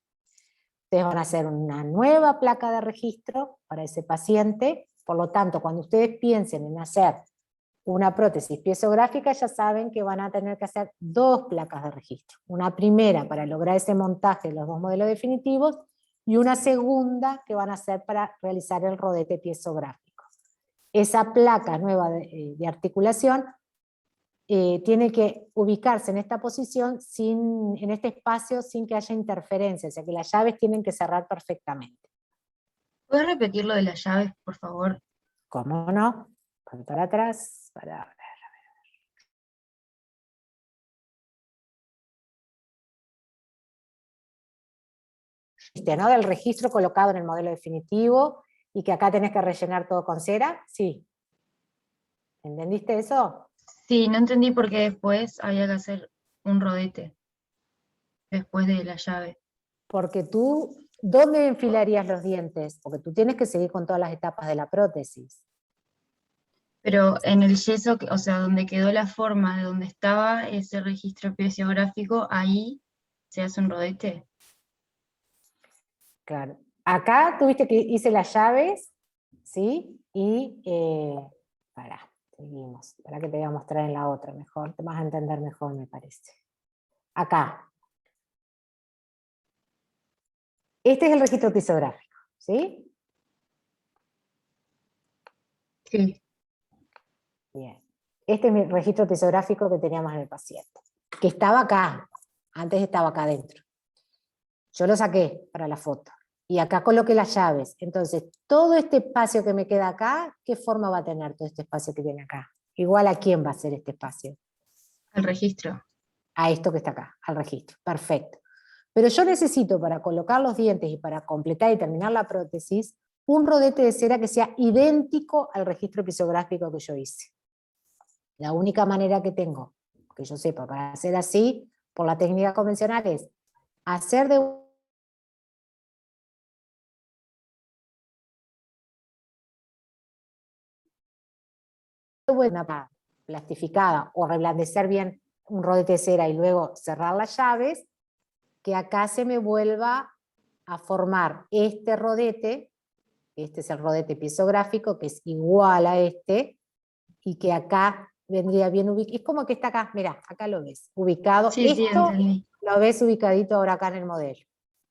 Ustedes van a hacer una nueva placa de registro para ese paciente. Por lo tanto, cuando ustedes piensen en hacer una prótesis piezográfica, ya saben que van a tener que hacer 2 placas de registro. Una primera para lograr ese montaje de los 2 modelos definitivos, y una segunda que van a hacer para realizar el rodete piezográfico. Esa placa nueva de articulación tiene que ubicarse en esta posición, en este espacio, sin que haya interferencia, o sea que las llaves tienen que cerrar perfectamente. ¿Puedes repetir lo de las llaves, por favor? ¿Cómo no? Para atrás, ¿no? Del registro colocado en el modelo definitivo, y que acá tenés que rellenar todo con cera, sí. ¿Entendiste eso? Sí, no entendí por qué después había que hacer un rodete, después de la llave. Porque tú, ¿dónde enfilarías los dientes? Porque tú tienes que seguir con todas las etapas de la prótesis. Pero en el yeso, o sea, donde quedó la forma de donde estaba ese registro piezobiográfico, ahí se hace un rodete. Claro. Acá tuviste que hice las llaves, ¿sí? Y, seguimos. Para que te voy a mostrar en la otra mejor, te vas a entender mejor, me parece. Acá. Este es el registro piezobiográfico, ¿sí? Sí. Bien. Este es mi registro piezobiográfico que teníamos en el paciente, que estaba acá, antes estaba acá adentro. Yo lo saqué para la foto, y acá coloqué las llaves. Entonces, todo este espacio que me queda acá, ¿qué forma va a tener todo este espacio que viene acá? Igual a quién va a ser este espacio. Al registro. A esto que está acá, al registro. Perfecto. Pero yo necesito, para colocar los dientes y para completar y terminar la prótesis, un rodete de cera que sea idéntico al registro piezobiográfico que yo hice. La única manera que tengo, que yo sepa, para hacer así, por la técnica convencional, es hacer de buena plastificada o reblandecer bien un rodete de cera y luego cerrar las llaves, que acá se me vuelva a formar este rodete. Este es el rodete piezográfico, que es igual a este, y que acá vendría bien ubicado. Es como que está acá, mirá, acá lo ves, ubicado. Sí, sí, Esto entendí. lo ves ubicadito ahora acá en el modelo.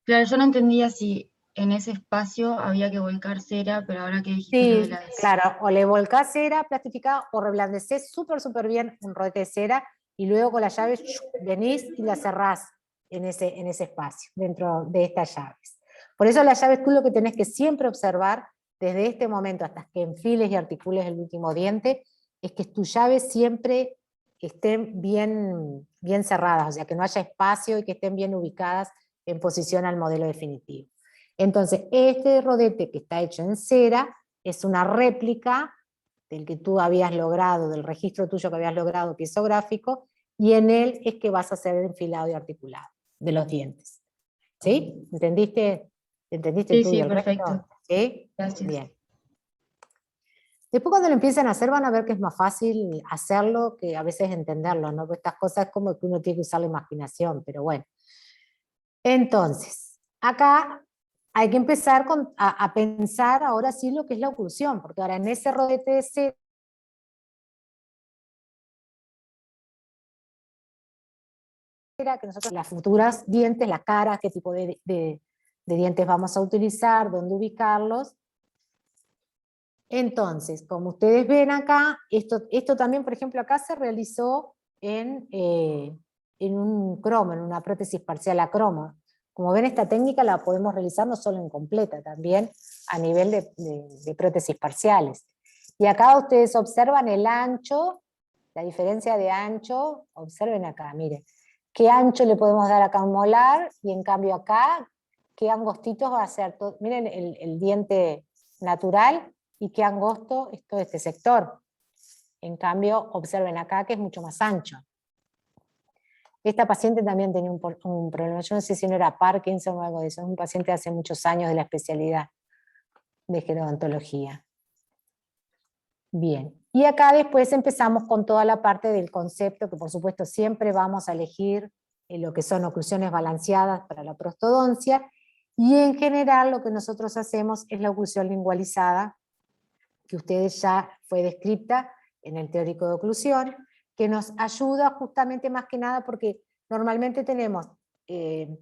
Claro, yo no entendía si en ese espacio había que volcar cera, pero ahora que dijiste lo de Sí, las... claro, o le volcás cera plastificada o reblandecés súper bien un rodete de cera, y luego con las llaves venís y la cerrás en ese espacio, dentro de estas llaves. Por eso las llaves tú lo que tenés que siempre observar desde este momento hasta que enfiles y articules el último diente, es que tus llaves siempre estén bien cerradas, o sea que no haya espacio y que estén bien ubicadas en posición al modelo definitivo. Entonces, este rodete que está hecho en cera es una réplica del que tú habías logrado, del registro tuyo que habías logrado piezográfico, y en él es que vas a hacer el enfilado y articulado de los dientes. ¿Sí? ¿Entendiste Sí, tú y sí, el perfecto. resto? ¿Sí? Gracias. Bien. Después cuando lo empiezan a hacer van a ver que es más fácil hacerlo que a veces entenderlo, ¿no? Porque estas cosas es como que uno tiene que usar la imaginación, pero bueno. Entonces, acá hay que empezar a pensar ahora sí lo que es la oclusión, porque ahora en ese rodete de cera que nosotros las futuras dientes, la cara, qué tipo de dientes vamos a utilizar, dónde ubicarlos. Entonces, como ustedes ven acá, esto también, por ejemplo, acá se realizó en un cromo, en una prótesis parcial a cromo. Como ven, esta técnica la podemos realizar no solo en completa, también a nivel de prótesis parciales. Y acá ustedes observan el ancho, la diferencia de ancho, observen acá, miren, qué ancho le podemos dar acá a un molar, y en cambio acá, qué angostitos va a ser, miren el diente natural, y qué angosto es todo este sector. En cambio, observen acá que es mucho más ancho. Esta paciente también tenía un problema, yo no sé si no era Parkinson o algo de eso, es un paciente de hace muchos años de la especialidad de gerodontología. Bien, y acá después empezamos con toda la parte del concepto, que por supuesto siempre vamos a elegir lo que son oclusiones balanceadas para la prostodoncia, y en general lo que nosotros hacemos es la oclusión lingualizada, que ustedes ya fue descrita en el teórico de oclusión, que nos ayuda justamente más que nada porque normalmente tenemos en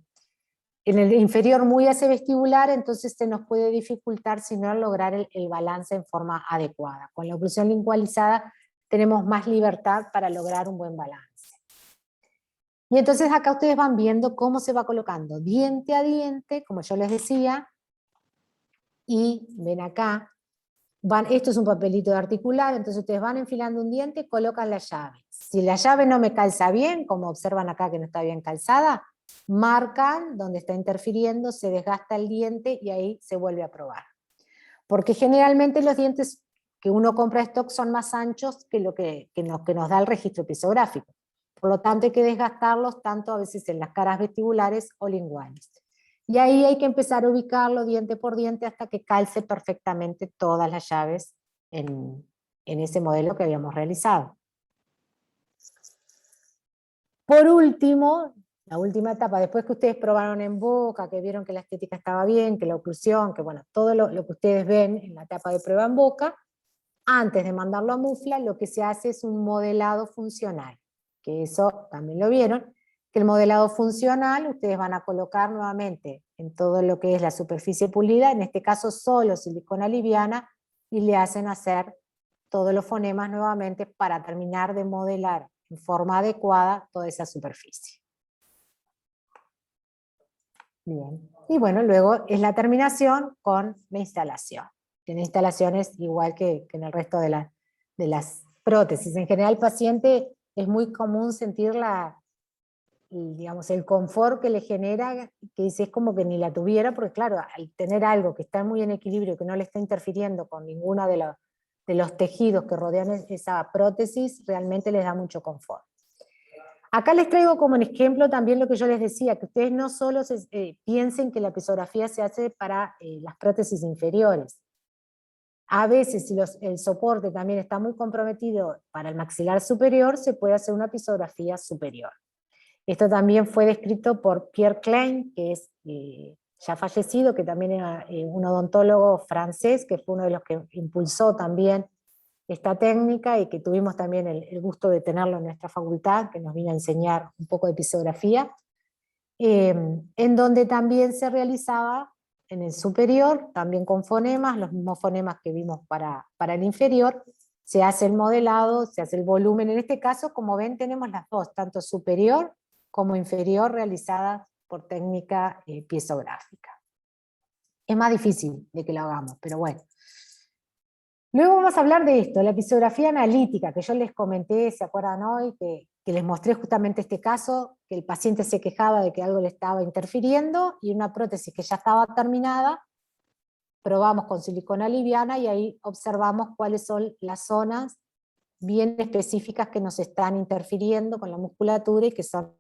el inferior muy hacia vestibular, entonces se nos puede dificultar si no lograr el balance en forma adecuada. Con la oclusión lingualizada tenemos más libertad para lograr un buen balance. Y entonces acá ustedes van viendo cómo se va colocando diente a diente, como yo les decía, y ven acá, esto es un papelito de articular, entonces ustedes van enfilando un diente y colocan la llave. Si la llave no me calza bien, como observan acá que no está bien calzada, marcan donde está interfiriendo, se desgasta el diente y ahí se vuelve a probar. Porque generalmente los dientes que uno compra de stock son más anchos que lo que nos da el registro episográfico. Por lo tanto hay que desgastarlos tanto a veces en las caras vestibulares o linguales. Y ahí hay que empezar a ubicarlo diente por diente hasta que calce perfectamente todas las llaves en ese modelo que habíamos realizado. Por último, la última etapa, después que ustedes probaron en boca, que vieron que la estética estaba bien, que la oclusión, que bueno, todo lo que ustedes ven en la etapa de prueba en boca, antes de mandarlo a mufla, lo que se hace es un modelado funcional, que eso también lo vieron, que el modelado funcional ustedes van a colocar nuevamente en todo lo que es la superficie pulida, en este caso solo silicona liviana, y le hacen hacer todos los fonemas nuevamente para terminar de modelar en forma adecuada toda esa superficie. Bien, y bueno, luego es la terminación con la instalación. En instalaciones igual que en el resto de las prótesis. En general, el paciente es muy común sentir digamos, el confort que le genera, que dice es como que ni la tuviera, porque claro, al tener algo que está muy en equilibrio, que no le está interfiriendo con ninguno de los tejidos que rodean esa prótesis, realmente les da mucho confort. Acá les traigo como un ejemplo también lo que yo les decía, que ustedes no solo piensen que la episografía se hace para las prótesis inferiores. A veces, si el soporte también está muy comprometido para el maxilar superior, se puede hacer una episografía superior. Esto también fue descrito por Pierre Klein, que es ya fallecido, que también era un odontólogo francés, que fue uno de los que impulsó también esta técnica y que tuvimos también el gusto de tenerlo en nuestra facultad, que nos vino a enseñar un poco de episografía, en donde también se realizaba en el superior, también con fonemas, los mismos fonemas que vimos para el inferior, se hace el modelado, se hace el volumen. En este caso, como ven, tenemos las dos, tanto superior como inferior, realizadas por técnica piezográfica. Es más difícil de que lo hagamos, pero bueno. Luego vamos a hablar de esto, la episografía analítica, que yo les comenté, ¿se acuerdan hoy? Que les mostré justamente este caso, que el paciente se quejaba de que algo le estaba interfiriendo, y una prótesis que ya estaba terminada, probamos con silicona liviana, y ahí observamos cuáles son las zonas bien específicas que nos están interfiriendo con la musculatura, y que son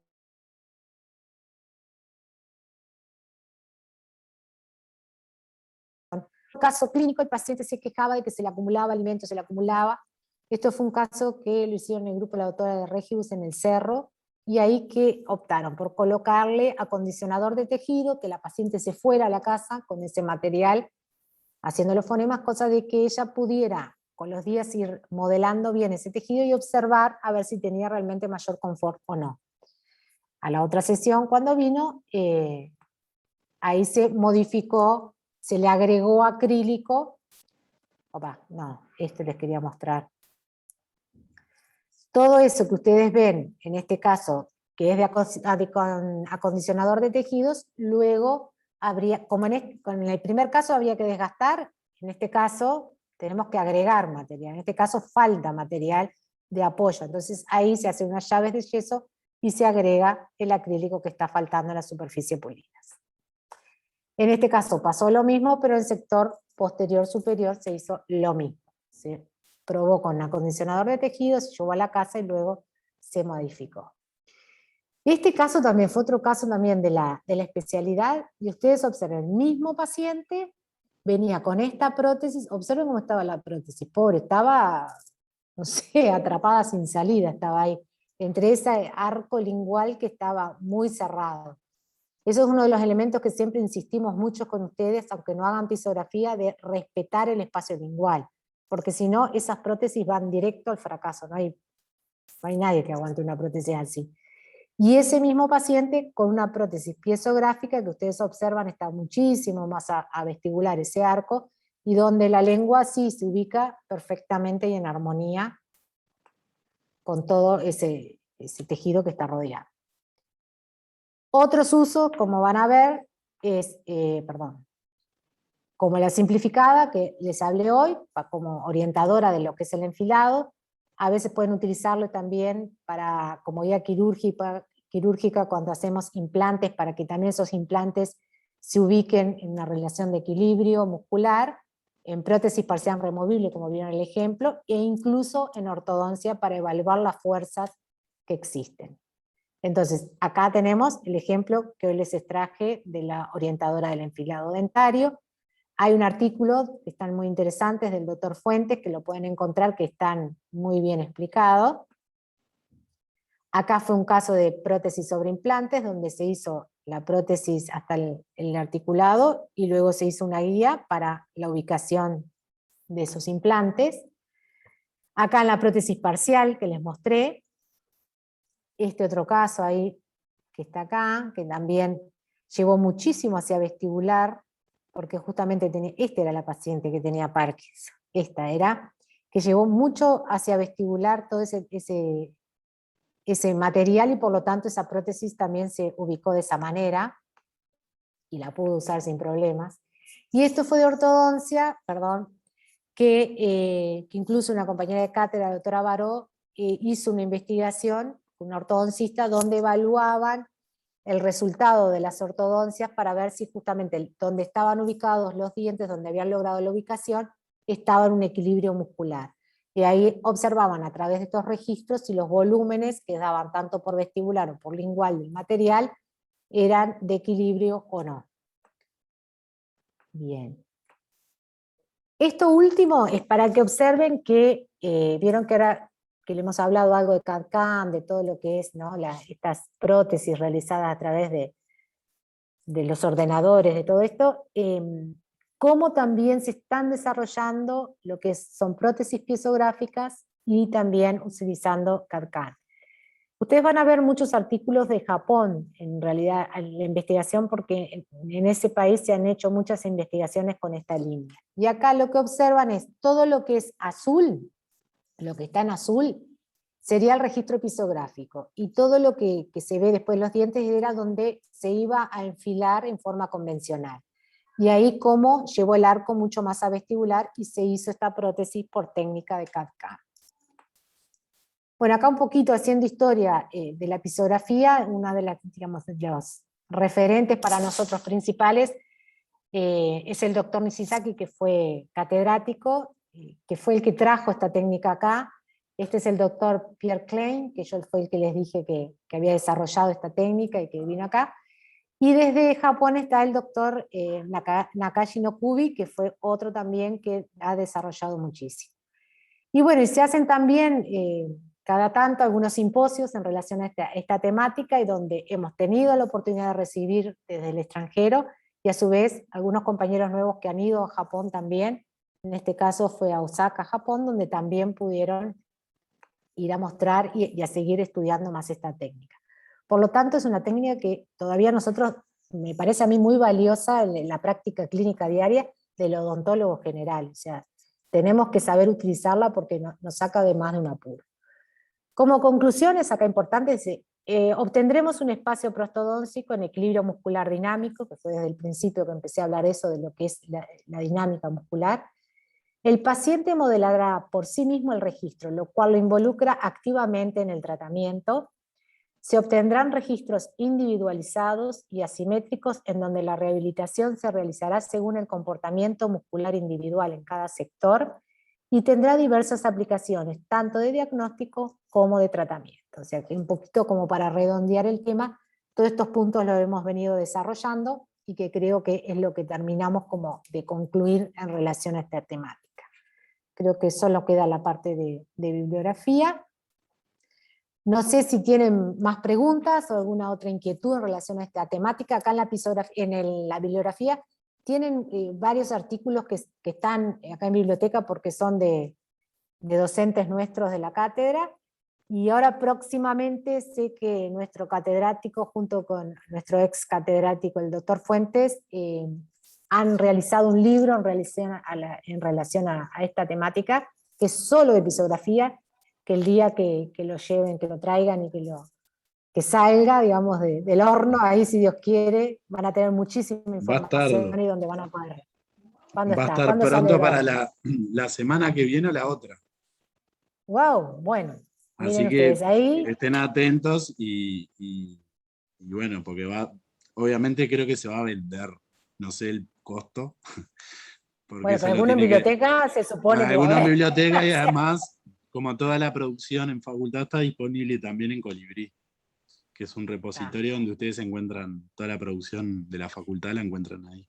caso clínico. El paciente se quejaba de que se le acumulaba alimento, se le acumulaba. Esto fue un caso que lo hicieron en el grupo de la doctora de Regibus en el Cerro, y ahí que optaron por colocarle acondicionador de tejido, que la paciente se fuera a la casa con ese material, haciendo los fonemas, cosa de que ella pudiera con los días ir modelando bien ese tejido y observar a ver si tenía realmente mayor confort o no. A la otra sesión, cuando vino, ahí se modificó, se le agregó acrílico. Opa, no, les quería mostrar. Todo eso que ustedes ven, en este caso, que es de acondicionador de tejidos, luego habría, como en el primer caso había que desgastar, en este caso tenemos que agregar material, en este caso falta material de apoyo, entonces ahí se hacen unas llaves de yeso y se agrega el acrílico que está faltando en la superficie pulida. En este caso pasó lo mismo, pero en el sector posterior superior se hizo lo mismo. Se probó con acondicionador de tejidos, se llevó a la casa y luego se modificó. Este caso también fue otro caso también de la especialidad, y ustedes observen, el mismo paciente venía con esta prótesis, observen cómo estaba la prótesis, pobre, estaba, no sé, atrapada sin salida, estaba ahí, entre ese arco lingual que estaba muy cerrado. Eso es uno de los elementos que siempre insistimos mucho con ustedes, aunque no hagan episografía, de respetar el espacio lingual, porque si no, esas prótesis van directo al fracaso, no hay nadie que aguante una prótesis así. Y ese mismo paciente con una prótesis piezográfica, que ustedes observan está muchísimo más a vestibular ese arco, y donde la lengua sí se ubica perfectamente y en armonía con todo ese tejido que está rodeado. Otros usos, como van a ver, es, como la simplificada que les hablé hoy, como orientadora de lo que es el enfilado. A veces pueden utilizarlo también como guía quirúrgica cuando hacemos implantes, para que también esos implantes se ubiquen en una relación de equilibrio muscular, en prótesis parcial removible, como vieron en el ejemplo, e incluso en ortodoncia para evaluar las fuerzas que existen. Entonces, acá tenemos el ejemplo que hoy les extraje de la orientadora del enfilado dentario. Hay un artículo que están muy interesantes del doctor Fuentes, que lo pueden encontrar, que están muy bien explicados. Acá fue un caso de prótesis sobre implantes, donde se hizo la prótesis hasta el articulado, y luego se hizo una guía para la ubicación de esos implantes. Acá en la prótesis parcial que les mostré, este otro caso ahí que está acá, que también llevó muchísimo hacia vestibular, porque justamente esta era la paciente que tenía Parkinson, esta era, que llevó mucho hacia vestibular todo ese material, y por lo tanto esa prótesis también se ubicó de esa manera, y la pudo usar sin problemas. Y esto fue de ortodoncia, que incluso una compañera de cátedra, la doctora Baró, hizo una investigación, una ortodoncista, donde evaluaban el resultado de las ortodoncias para ver si justamente donde estaban ubicados los dientes, donde habían logrado la ubicación, estaba en un equilibrio muscular. Y ahí observaban a través de estos registros si los volúmenes que daban tanto por vestibular o por lingual del material eran de equilibrio o no. Bien. Esto último es para que observen que, vieron que ahora que le hemos hablado algo de CAD/CAM, de todo lo que es, ¿no?, estas prótesis realizadas a través de los ordenadores, de todo esto, cómo también se están desarrollando lo que son prótesis piezográficas y también utilizando CAD/CAM. Ustedes van a ver muchos artículos de Japón, en realidad, en la investigación, porque en ese país se han hecho muchas investigaciones con esta línea. Y acá lo que observan es todo lo que es azul, lo que está en azul, sería el registro episográfico, y todo lo que se ve después de los dientes era donde se iba a enfilar en forma convencional. Y ahí cómo llevó el arco mucho más a vestibular y se hizo esta prótesis por técnica de CAD/CAM. Bueno, acá un poquito haciendo historia de la episografía, una de las, digamos, de los referentes para nosotros principales es el doctor Nishizaki, que fue catedrático, que fue el que trajo esta técnica acá. Este es el doctor Pierre Klein, que yo fue el que les dije que había desarrollado esta técnica y que vino acá. Y desde Japón está el doctor Nakashi no Kubi, que fue otro también que ha desarrollado muchísimo. Y bueno, y se hacen también cada tanto algunos simposios en relación a esta temática, y donde hemos tenido la oportunidad de recibir desde el extranjero, y a su vez algunos compañeros nuevos que han ido a Japón también. En este caso fue a Osaka, Japón, donde también pudieron ir a mostrar y a seguir estudiando más esta técnica. Por lo tanto, es una técnica que todavía nosotros, me parece a mí muy valiosa en la práctica clínica diaria del odontólogo general. O sea, tenemos que saber utilizarla porque nos saca de más de un apuro. Como conclusiones, acá importante, obtendremos un espacio prostodóntico en equilibrio muscular dinámico, que fue desde el principio que empecé a hablar eso de lo que es la dinámica muscular. El paciente modelará por sí mismo el registro, lo cual lo involucra activamente en el tratamiento. Se obtendrán registros individualizados y asimétricos en donde la rehabilitación se realizará según el comportamiento muscular individual en cada sector, y tendrá diversas aplicaciones, tanto de diagnóstico como de tratamiento. O sea que un poquito como para redondear el tema, todos estos puntos los hemos venido desarrollando, y que creo que es lo que terminamos como de concluir en relación a esta temática. Creo que solo queda la parte de bibliografía. No sé si tienen más preguntas o alguna otra inquietud en relación a esta temática. Acá en la bibliografía tienen varios artículos que están acá en biblioteca porque son de docentes nuestros de la cátedra, y ahora próximamente sé que nuestro catedrático junto con nuestro ex catedrático, el doctor Fuentes, han realizado un libro en relación a esta temática, que es solo de episografía, que el día que lo lleven, que lo traigan y que salga, digamos, del horno, ahí si Dios quiere, van a tener muchísima Va a estar, información y donde van a poder. ¿Cuándo va a está? estar ¿Cuándo sale pronto del para horno? la semana que viene o la otra. Wow, bueno, miren Así ustedes, que ahí, estén atentos y bueno, porque obviamente creo que se va a vender, no sé el costo, porque bueno, eso pero lo alguna en tiene que... biblioteca se supone que va a Algunos en haber. biblioteca y O sea, además, como toda la producción en facultad está disponible también en Colibrí, que es un repositorio donde ustedes encuentran toda la producción de la facultad, la encuentran ahí.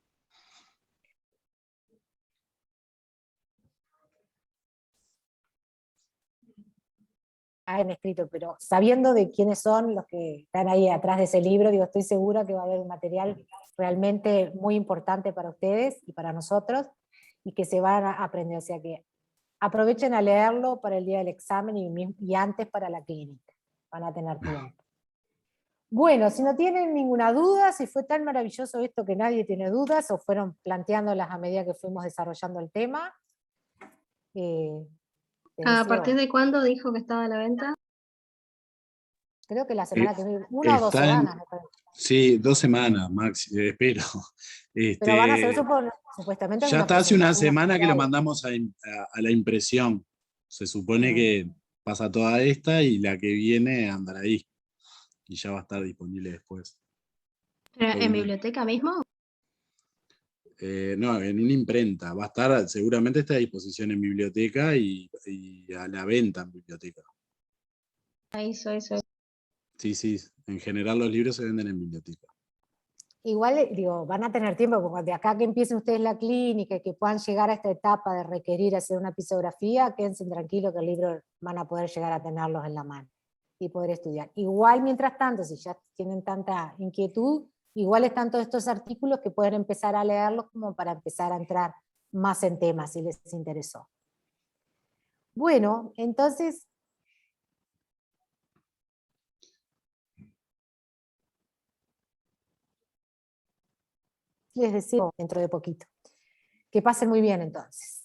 han escrito, pero sabiendo de quiénes son los que están ahí atrás de ese libro, digo, estoy segura que va a haber un material realmente muy importante para ustedes y para nosotros, y que se van a aprender, o sea que aprovechen a leerlo para el día del examen y antes para la clínica, van a tener tiempo. Bueno, si no tienen ninguna duda, si fue tan maravilloso esto que nadie tiene dudas, o fueron planteándolas a medida que fuimos desarrollando el tema, les ¿A deseo- partir de cuándo dijo que estaba a la venta? creo que la semana que viene, 1 o 2 Está en, semanas, me parece. sí, 2 semanas, Max, espero. Pero van a ser Este, supuestamente en ya una está hace una presentación semana que lo oficial. mandamos a la impresión. Se supone Mm. que pasa toda esta y la que viene andará ahí. Y ya va a estar disponible después. ¿En Obviamente. biblioteca mismo? No, en una imprenta. Va a estar, seguramente está a disposición en biblioteca y a la venta en biblioteca. Eso. Sí, sí, en general los libros se venden en biblioteca. Igual, digo, van a tener tiempo, porque de acá que empiecen ustedes la clínica y que puedan llegar a esta etapa de requerir hacer una episografía, quédense tranquilos que el libro van a poder llegar a tenerlos en la mano y poder estudiar. Igual, mientras tanto, si ya tienen tanta inquietud, igual están todos estos artículos que pueden empezar a leerlos como para empezar a entrar más en temas si les interesó. Bueno, entonces, les deseo dentro de poquito. Que pasen muy bien entonces.